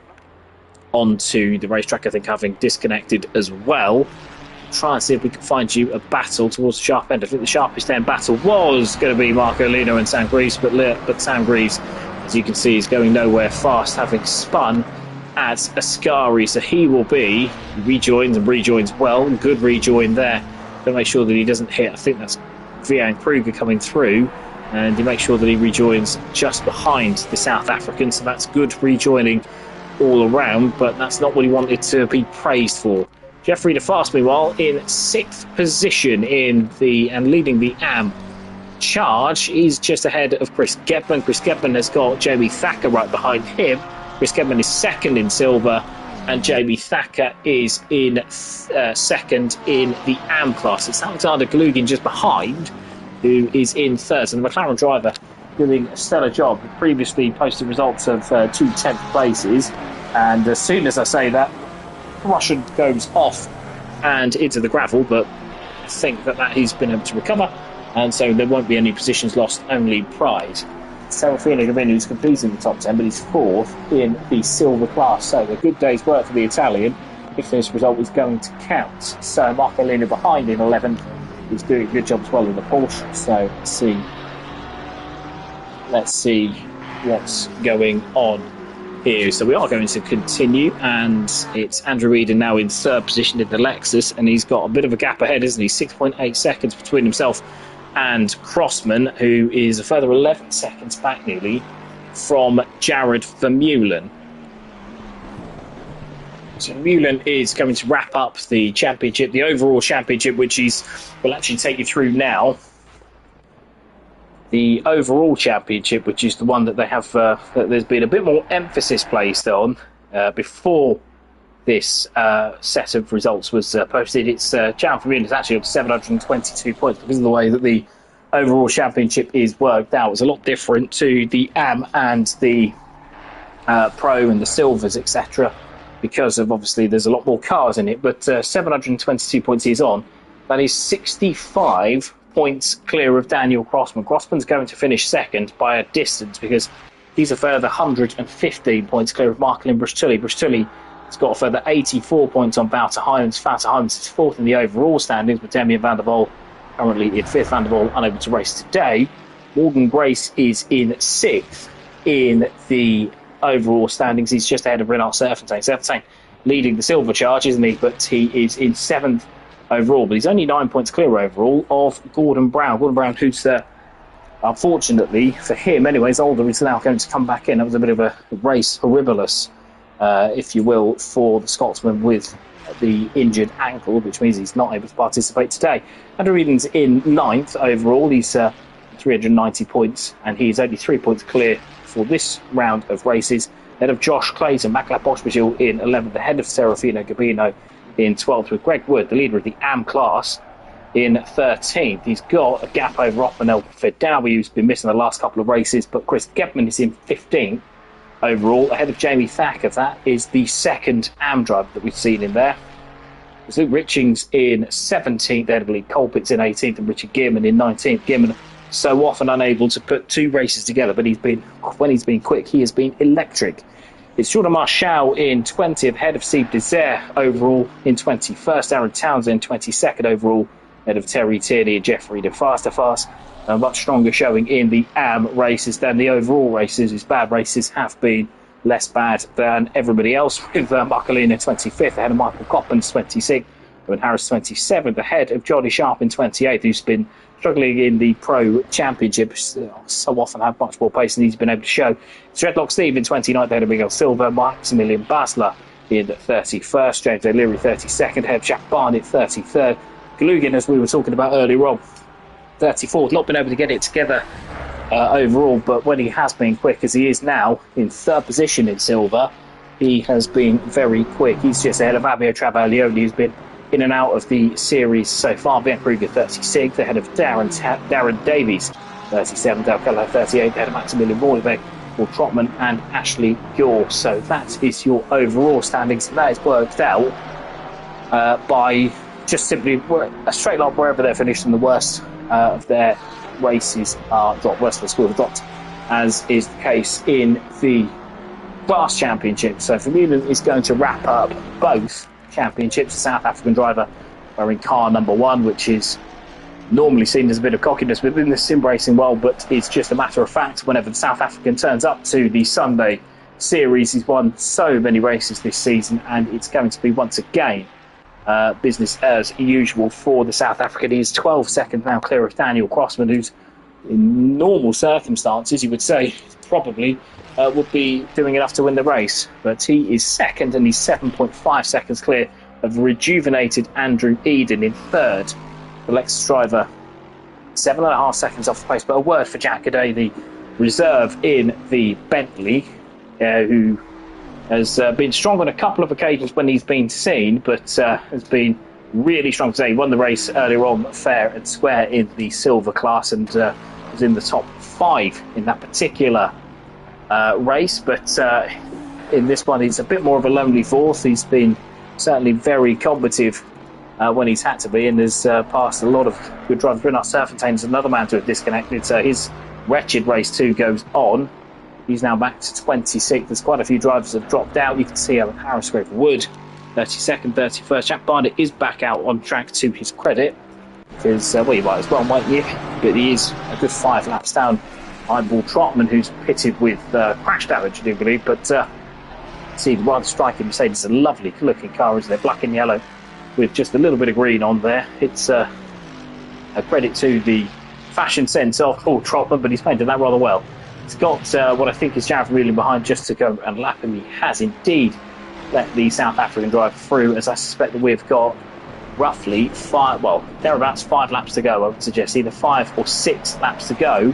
onto the racetrack, I think having disconnected as well. Try and see if we can find you a battle towards the sharp end. I think the sharpest end battle was going to be Marco Lino and Sam Greaves, but Sam Greaves, as you can see, is going nowhere fast, having spun at Ascari. So he will be rejoins and rejoins well. Good rejoin there to make sure that he doesn't hit. I think that's Vian Kruger coming through, and he makes sure that he rejoins just behind the South African. So that's good rejoining all around, but that's not what he wanted to be praised for. Jeffrey DeFast, meanwhile, in 6th position and leading the AM charge. He's just ahead of Chris Gebman. Chris Gebman has got Jamie Thacker right behind him. Chris Gebman is 2nd in silver, and Jamie Thacker is in 2nd in the AM class. It's Alexander Glugin just behind, who is in 3rd. And the McLaren driver doing a stellar job. Previously posted results of 2 10th places, and as soon as I say that, Russian goes off and into the gravel, but I think that he's been able to recover, and so there won't be any positions lost, only pride. Serafino Gabino is completing the top 10, but he's 4th in the silver class, so a good day's work for the Italian if this result is going to count. So Marco Lino behind in 11th. He's doing a good job as well in the Porsche, so let's see what's going on here. So we are going to continue, and it's Andrew Eden now in 3rd position in the Lexus, and he's got a bit of a gap ahead, isn't he? 6.8 seconds between himself and Crossman, who is a further 11 seconds back nearly from Jared Vermeulen. So Vermeulen is going to wrap up the championship, the overall championship, which will actually take you through now. The overall championship, which is the one that they have, that there's been a bit more emphasis placed on before this set of results was posted. It's Jared Vermeulen is actually up to 722 points because of the way that the overall championship is worked out. It's a lot different to the AM and the Pro and the Silvers, etc., because of obviously there's a lot more cars in it. But 722 points he's on. That is 65 points clear of Daniel Crossman. Crossman's going to finish 2nd by a distance because he's a further 115 points clear of Marcelin Brustulli. Brustulli has got a further 84 points on Wouter Heijmans. Wouter Heijmans is 4th in the overall standings, with Demian van der Waal currently in 5th. Van der Waal unable to race today. Morgan Grace is in 6th in the overall standings. He's just ahead of Renard Serpentine. Serpentine leading the silver charge, isn't he? But he is in 7th overall. But he's only 9 points clear overall of Gordon Brown. Gordon Brown, who's unfortunately for him, anyways, older, is now going to come back in. That was a bit of a race horribilis, if you will, for the Scotsman with the injured ankle, which means he's not able to participate today. Andrew Eden's in 9th overall. He's 390 points, and he's only 3 points clear for this round of races, ahead of Josh Clayton. Macla Poshbajil in 11th, ahead of Serafino Gabino in 12th, with Greg Wood, the leader of the AM class, in 13th. He's got a gap over Oppenel Fedawi, who's been missing the last couple of races, but Chris Gebman is in 15th overall, ahead of Jamie Thacker. That is the second AM driver that we've seen in there. Luke Richings in 17th, ahead of Lee Colpitts in 18th, and Richard Gearman in 19th. Gearman so often unable to put two races together, but when he's been quick, he has been electric. It's Jordan Marshall in 20th, ahead of Steve Desert overall in 21st. Aaron Townsend 22nd overall, ahead of Terry Tierney and Jeffrey DeFast. A much stronger showing in the AM races than the overall races. His bad races have been less bad than everybody else, with Marcolina 25th, ahead of Michael Coppens 26th, and Harris 27th, ahead of Johnny Sharp in 28th, who's been struggling in the Pro Championship, so often have much more pace than he's been able to show. Dreadlock Steve in 29th, ahead of Miguel Silva. Maximilian Basler in 31st. James O'Leary 32nd, ahead of Jack Barnett 33rd. Galugin, as we were talking about earlier on, 34th. Not been able to get it together overall, but when he has been quick, as he is now in 3rd position in silver, he has been very quick. He's just ahead of Fabio Travaglioni, who's been in and out of the series so far. Ben Kruger 36th, ahead of Darren Davies 37th, Dale Keller 38th, ahead of Maximilian Vorlebek, Paul Trotman and Ashley Gore. So that is your overall standings. That is worked out by just simply a straight line wherever they're finished, and the worst of their races are dropped, worst of the scores are dropped, as is the case in the Class Championship. So Vermeulen is going to wrap up both championships. The South African driver wearing car number 1, which is normally seen as a bit of cockiness within the sim racing world, but it's just a matter of fact. Whenever the South African turns up to the Sunday series, he's won so many races this season, and it's going to be once again business as usual for the South African. He is 12 seconds now clear of Daniel Crossman, who's in normal circumstances, you would say, probably would be doing enough to win the race, but he is second, and he's 7.5 seconds clear of rejuvenated Andrew Eden in 3rd. The Lexus driver 7.5 seconds off the pace. But a word for Jack Cadet, the reserve in the Bentley, who has been strong on a couple of occasions when he's been seen, but has been really strong today. He won the race earlier on fair and square in the silver class, and was in the top 5 in that particular race, but in this one he's a bit more of a lonely 4th. He's been certainly very combative when he's had to be, and has passed a lot of good drivers. Bernard Serfontaine is another man to have disconnected, so his wretched race 2 goes on. He's now back to 26th. There's quite a few drivers have dropped out. You can see Harris Grove Wood 32nd, 31st. Jack Barnett is back out on track, to his credit, because well, you might as well, mightn't you? But he is a good 5 laps down Eyeball Trotman, who's pitted with crash damage, I do believe. But see, the rather striking Mercedes, a lovely looking car, isn't it? Black and yellow with just a little bit of green on there. It's a credit to the fashion sense of Paul Trotman, but he's painted that rather well. He's got what I think is Jared Reeling behind just to go and lap him. He has indeed let the South African driver through, as I suspect that we've got roughly 5, well, thereabouts 5 laps to go. I would suggest either 5 or 6 laps to go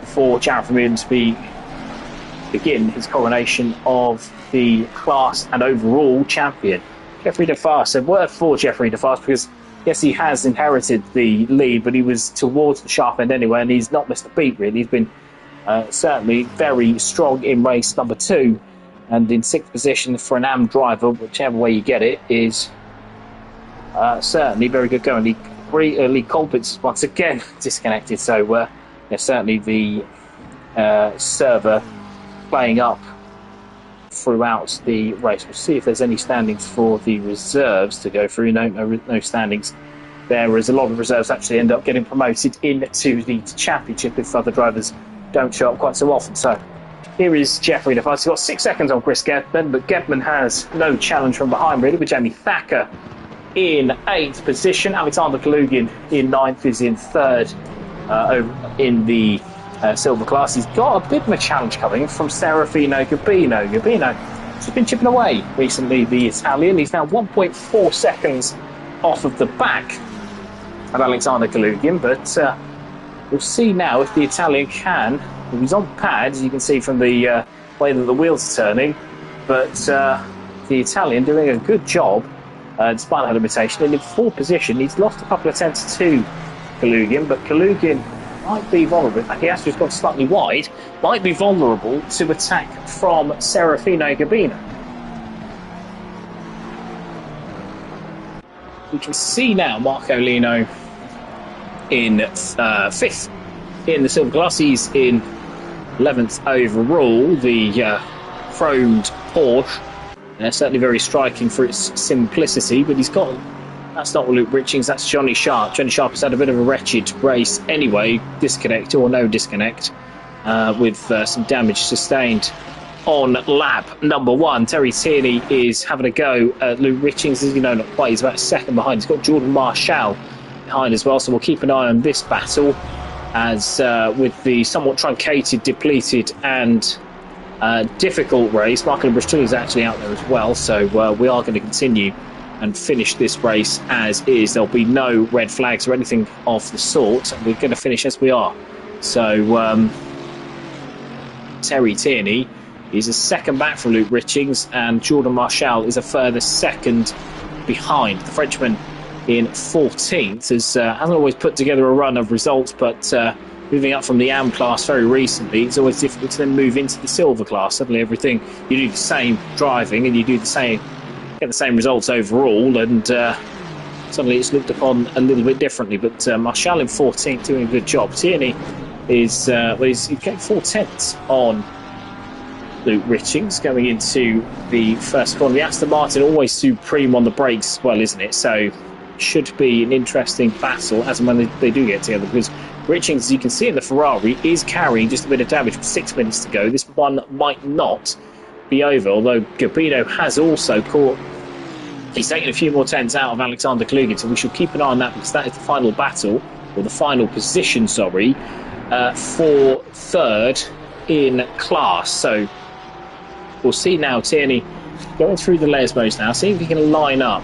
for Jared Vermeulen to begin his coronation of the class and overall champion. Jeffrey DeFast, a word for Jeffrey DeFast, because yes, he has inherited the lead, but he was towards the sharp end anyway, and he's not missed a beat really. He's been certainly very strong in race number 2, and in 6th position for an AM driver, whichever way you get it, is certainly very good going. Lee Colpitts once again disconnected, so certainly the server playing up throughout the race. We'll see if there's any standings for the reserves to go through. No standings there, as a lot of reserves actually end up getting promoted into the championship if other drivers don't show up quite so often. So here is Jeffrey in the fight. He's got 6 seconds on Chris Gedman, but Gedman has no challenge from behind really, with Jamie Thacker in 8th position. Alexander Kalugin in 9th, is in 3rd in the silver class. He's got a bit of a challenge coming from Serafino Gabino. Gabino has been chipping away recently, the Italian. He's now 1.4 seconds off of the back of Alexander Kalugin, but we'll see now if the Italian can. He's on pad, as you can see from the way that the wheels are turning, but the Italian doing a good job despite that limitation. And in 4th position, he's lost a couple of tenths to Kalugin, but Kalugin might be vulnerable. He has just gone slightly wide, might be vulnerable to attack from Serafino Gabino. We can see now Marco Lino in 5th in the silver class. He's in 11th overall. The chromed Porsche, certainly very striking for its simplicity, but he's got, that's not Luke Richings, that's Johnny Sharp. Johnny Sharp has had a bit of a wretched race anyway, disconnect or no disconnect, with some damage sustained on lap number 1. Terry Tierney is having a go at Luke Richings, as you know, not quite, he's about a second behind. He's got Jordan Marshall behind as well, so we'll keep an eye on this battle, as with the somewhat truncated, depleted and difficult race, Michael Bristol is actually out there as well, so we are going to continue and finish this race as is. There'll be no red flags or anything of the sort, and we're going to finish as we are. So Terry Tierney is a second back from Luke Richings, and Jordan Marshall is a further second behind. The Frenchman in 14th hasn't always put together a run of results, but moving up from the AM class very recently, it's always difficult to then move into the silver class. Suddenly everything, you do the same driving and you do the same, get the same results overall, and suddenly it's looked upon a little bit differently. But Marshall in 14th doing a good job. Tierney is he's getting 4 tenths on Luke Richings going into the first corner. The Aston Martin always supreme on the brakes as well, isn't it? So should be an interesting battle as and when they do get together, because Richings, as you can see in the Ferrari, is carrying just a bit of damage with 6 minutes to go. This one might not be over, although Gabino has also caught, he's taken a few more tenths out of Alexander Kalugin, so we should keep an eye on that, because that is the final battle, or the final position, sorry, for 3rd in class. So we'll see now Tierney going through the layers modes now, see if he can line up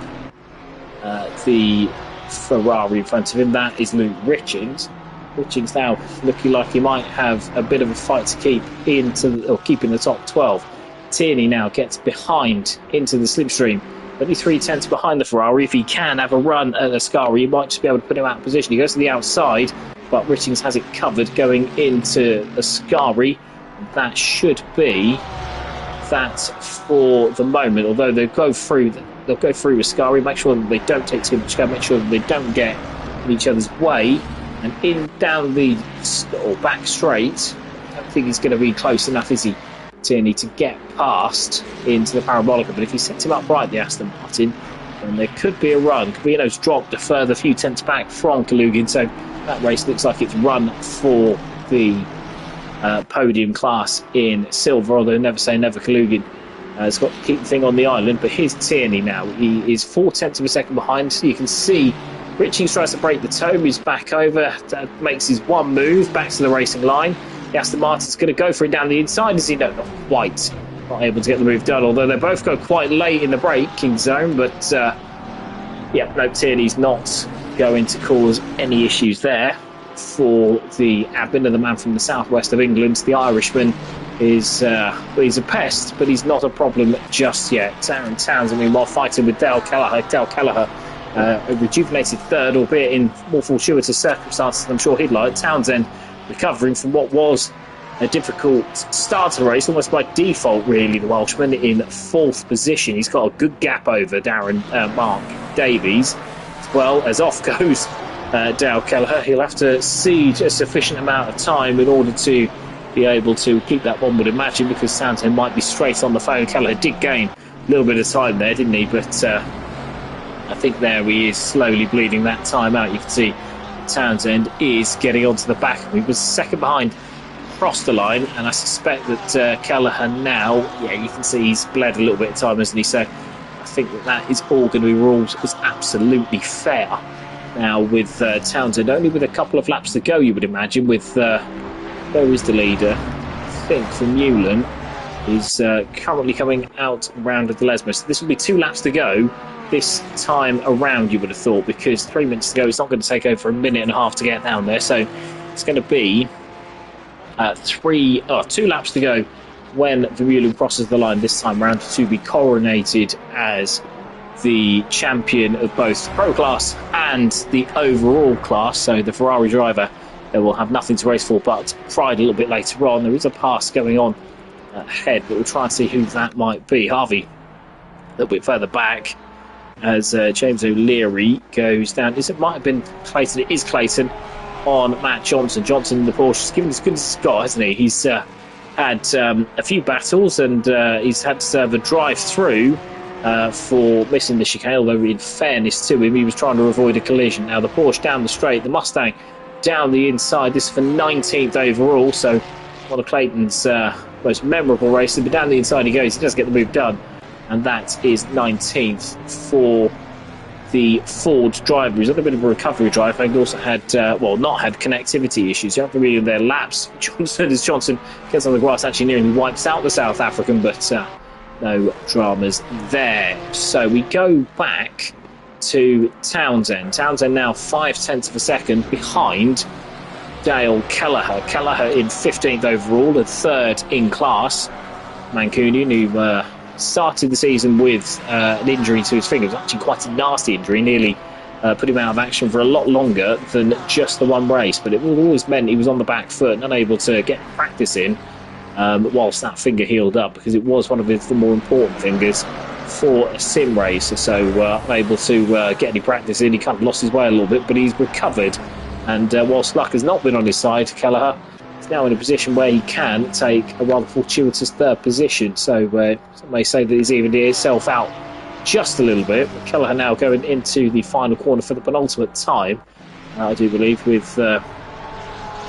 the Ferrari in front of him. That is Luke Richings. Richings now looking like he might have a bit of a fight to keep keep in the top 12. Tierney now gets behind into the slipstream, only 3 tenths behind the Ferrari. If he can have a run at Ascari, he might just be able to put him out of position. He goes to the outside, but Richings has it covered going into Ascari. That should be that for the moment, although they'll go through Ascari, make sure that they don't take too much cover, make sure that they don't get in each other's way, and in down the back straight. I don't think he's going to be close enough, is he, Tierney, to get past into the Parabolica? But if he sets him up right, the Aston Martin, then there could be a run. Cabino's dropped a further few tenths back from Kalugin, so that race looks like it's run for the podium class in silver, although never say never. Kalugin has got to keep the thing on the island, but here's Tierney now. He is 4 tenths of a second behind, so you can see Richings tries to break the toe, moves back over, makes his one move back to the racing line. The Aston Martin's going to go for it down the inside, is he? No, not quite. Not able to get the move done, although they both go quite late in the braking zone, but yeah, no, Tierney's not going to cause any issues there for the admin of the man from the southwest of England. The Irishman is he's a pest, but he's not a problem just yet. Aaron Townsend, meanwhile, fighting with Dale Kelleher. Dale Kelleher, a rejuvenated 3rd, albeit in more fortuitous circumstances than I'm sure he'd like. Townsend recovering from what was a difficult start to the race, almost by default, really. The Welshman in 4th position. He's got a good gap over Mark Davies, as well as off goes Dale Kelleher. He'll have to cede a sufficient amount of time in order to be able to keep that, one would imagine, because Townsend might be straight on the phone. Kelleher did gain a little bit of time there, didn't he? But I think there he is, slowly bleeding that time out. You can see Townsend is getting onto the back. He was second behind, crossed the line, and I suspect that Kelleher now, yeah, you can see he's bled a little bit of time, hasn't he? So I think that is all going to be ruled as absolutely fair. Now with Townsend only with a couple of laps to go, you would imagine, with where is the leader? I think from Newland is currently coming out round of the Lesmo. So this will be 2 laps to go this time around, you would have thought, because 3 minutes to go. It's not going to take over a minute and a half to get down there. So it's going to be 2 laps to go when Vermeulen crosses the line this time round to be coronated as the champion of both Pro class and the overall class. So the Ferrari driver will have nothing to race for but pride a little bit later on. There is a pass going on ahead, but we'll try and see who that might be. Harvey a little bit further back as James O'Leary goes down. It might have been Clayton. It is Clayton on Matt Johnson. Johnson in the Porsche. He's given as good as he's got, hasn't he? He's had a few battles, and he's had to serve a drive-through for missing the chicane, although in fairness to him, he was trying to avoid a collision. Now the Porsche down the straight, the Mustang down the inside. This is for 19th overall, so one of Clayton's most memorable races. But down the inside he goes. He does get the move done, and that is 19th for the Ford driver. He's on a bit of a recovery drive. He also had, not had connectivity issues. You have to read in their laps. Johnson gets on the grass, actually nearly wipes out the South African, but no dramas there. So we go back to Townsend. Townsend now 0.5 of a second behind Dale Kelleher. Kelleher in 15th overall and 3rd in class. Mancunian, who started the season with an injury to his finger. It was actually quite a nasty injury, nearly put him out of action for a lot longer than just the one race, but it always meant he was on the back foot and unable to get practice in whilst that finger healed up, because it was one of the more important fingers for a sim race. So unable to get any practice in. He kind of lost his way a little bit, but he's recovered, and whilst luck has not been on his side, Kelleher is now in a position where he can take a rather fortuitous 3rd position. So some may say that he's evened himself out just a little bit. But Kelleher now going into the final corner for the penultimate time, I do believe, with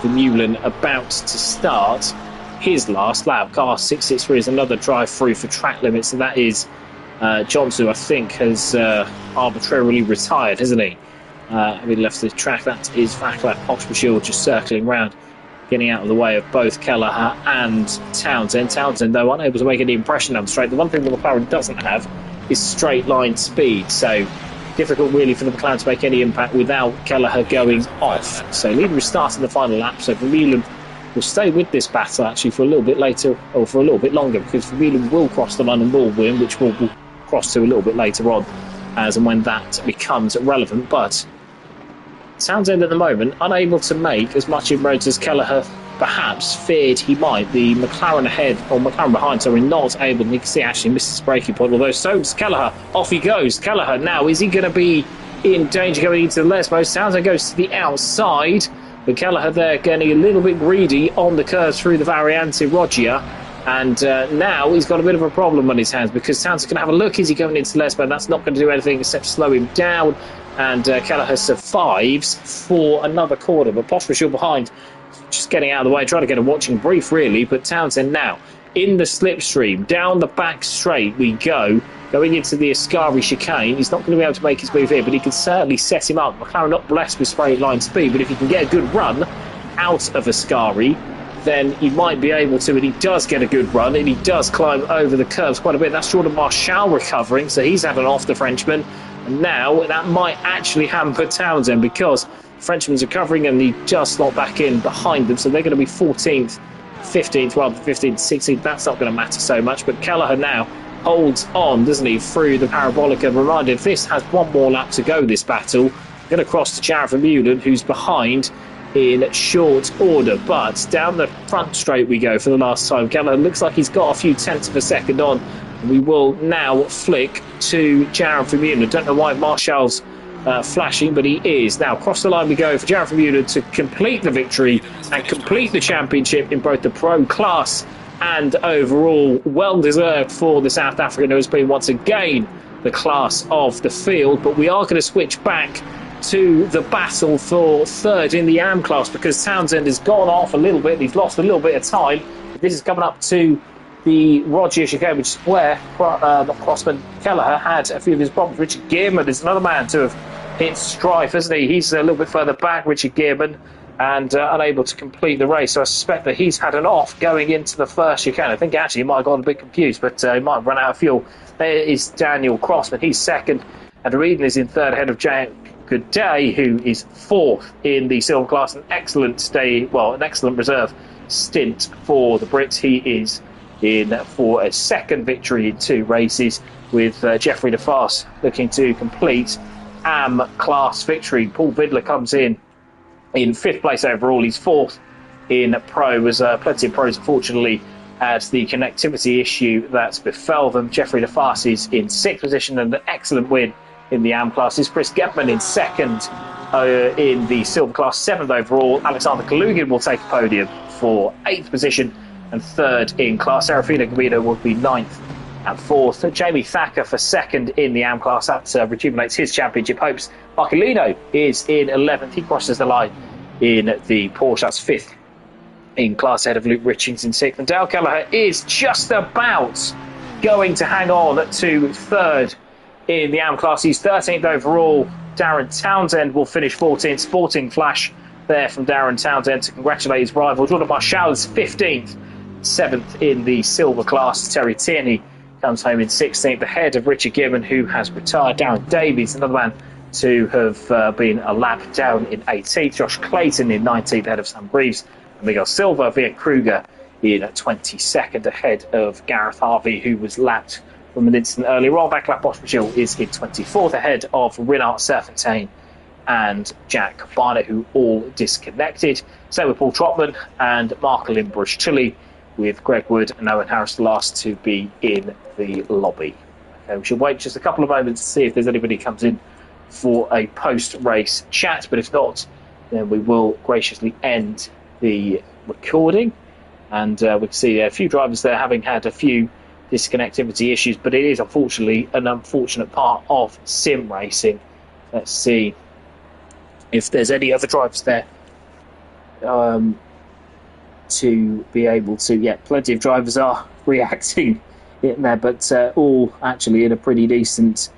Vermeulen about to start his last lap. Car 663 is another drive through for track limits, and that is Johnson, who I think has arbitrarily retired, hasn't he? Having left the track. That is Vaclav Pospisil just circling round, getting out of the way of both Kelleher and Townsend. Townsend, though, unable to make any impression on the straight. The one thing the McLaren doesn't have is straight line speed, so difficult really for the McLaren to make any impact without Kelleher going off. So leader is starting the final lap, so Vermeulen will stay with this battle actually for a little bit later, or for a little bit longer, because Vermeulen will cross the line and will win, which we'll cross to a little bit later on as and when that becomes relevant. But Townsend at the moment unable to make as much inroads as Kelleher perhaps feared he might. The McLaren ahead, or McLaren behind, so we're not able, and you can see actually misses braking point, although so does Kelleher. Off he goes. Kelleher now, is he going to be in danger going into the Lesbos? Townsend goes to the outside, but Kelleher there getting a little bit greedy on the curves through the Variante Roggia, and now he's got a bit of a problem on his hands, because Townsend's going to have a look, is he going into Lesbo? That's not going to do anything except slow him down, and Kelleher survives for another corner, but Pospisil behind, just getting out of the way, trying to get a watching brief really. But Townsend now in the slipstream, down the back straight we go, going into the Ascari chicane. He's not going to be able to make his move here, but he can certainly set him up. McLaren not blessed with straight line speed, but if he can get a good run out of Ascari, then he might be able to, and he does get a good run, and he does climb over the curves quite a bit. That's Jordan Marshall recovering, so he's having off the Frenchman, and now that might actually hamper Townsend, because Frenchman's recovering and he just slot back in behind them, so they're going to be 14th, 15th rather than 15th, 16th. That's not going to matter so much, but Kelleher now holds on, doesn't he, through the Parabolica. Reminded this has one more lap to go, this battle. Going to cross to Jared Vermeulen, who's behind in short order, but down the front straight we go for the last time. Kelleher looks like he's got a few tenths of a second on. We will now flick to Jared Vermeulen. I don't know why Marshall's flashing, but he is. Now across the line we go for Jared Vermeulen to complete the victory and complete the championship in both the pro class and overall. Well deserved for the South African, who has been once again the class of the field. But we are going to switch back to the battle for third in the AM class, because Townsend has gone off a little bit. He's lost a little bit of time. This is coming up to the Roger chicane, which is where Crossman Kelleher had a few of his problems. Richard Gearman is another man to have hit strife, isn't he? He's a little bit further back, Richard Gearman, and unable to complete the race. So I suspect that he's had an off going into the first chicane. I think actually he might have gotten a bit confused, but he might have run out of fuel. There is Daniel Crossman. He's second, and Reedon is in third ahead of Jack Good Day, who is fourth in the silver class. An excellent an excellent reserve stint for the Brits. He is in for a second victory in 2 races, with Jeffrey DeFast looking to complete AM class victory. Paul Vidler comes in 5th place overall. He's 4th in pro, as plenty of pros unfortunately had the connectivity issue that befell them. Jeffrey DeFast is in 6th position, and an excellent win in the AM classes. Chris Getman in 2nd in the silver class, 7th overall. Alexander Kalugin will take a podium for 8th position, and 3rd in class. Serafino Gabino will be 9th and 4th. Jamie Thacker for 2nd in the AM class. That rejuvenates his championship hopes. Marcolino is in 11th. He crosses the line in the Porsche. That's 5th in class, ahead of Luke Richings in 6th. And Dale Kelleher is just about going to hang on to 3rd in the AM class. He's 13th overall. Darren Townsend will finish 14th. Sporting flash there from Darren Townsend to congratulate his rival. Jordan Marshall is 15th. 7th in the silver class. Terry Tierney comes home in 16th, ahead of Richard Gibbon, who has retired. Darren Davies, another man to have been a lap down, in 18th. Josh Clayton in 19th, ahead of Sam Greaves. And Miguel Silva, Viet Kruger in 22nd, ahead of Gareth Harvey, who was lapped from an instant earlier on. Vaclav Boschmichel is in 24th, ahead of Rinart Serfontaine and Jack Barnett, who all disconnected. Same with Paul Trotman and Mark Limbrush Chile, with Greg Wood and Owen Harris the last to be in the lobby. Okay, we should wait just a couple of moments to see if there's anybody who comes in for a post-race chat, but if not, then we will graciously end the recording. And we can see a few drivers there having had a few disconnectivity issues, but it is unfortunately an unfortunate part of sim racing. Let's see if there's any other drivers there to be able to. Yeah, plenty of drivers are reacting in there, but all actually in a pretty decent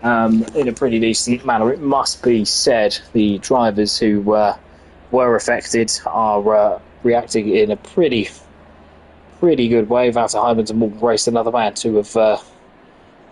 manner. It must be said, the drivers who were affected are reacting in a pretty good way. Walter Hyman's and Morgan Grace, another man to have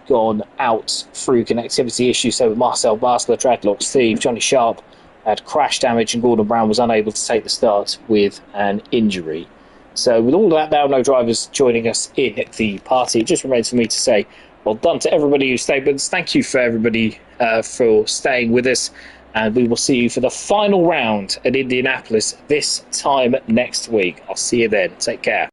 gone out through connectivity issues. So with Marcel Basler, Dreadlock Steve, Johnny Sharp had crash damage, and Gordon Brown was unable to take the start with an injury. So with all that now, no drivers joining us in the party, it just remains for me to say well done to everybody who stayed with us. Thank you for everybody for staying with us, and we will see you for the final round at Indianapolis this time next week. I'll see you then. Take care.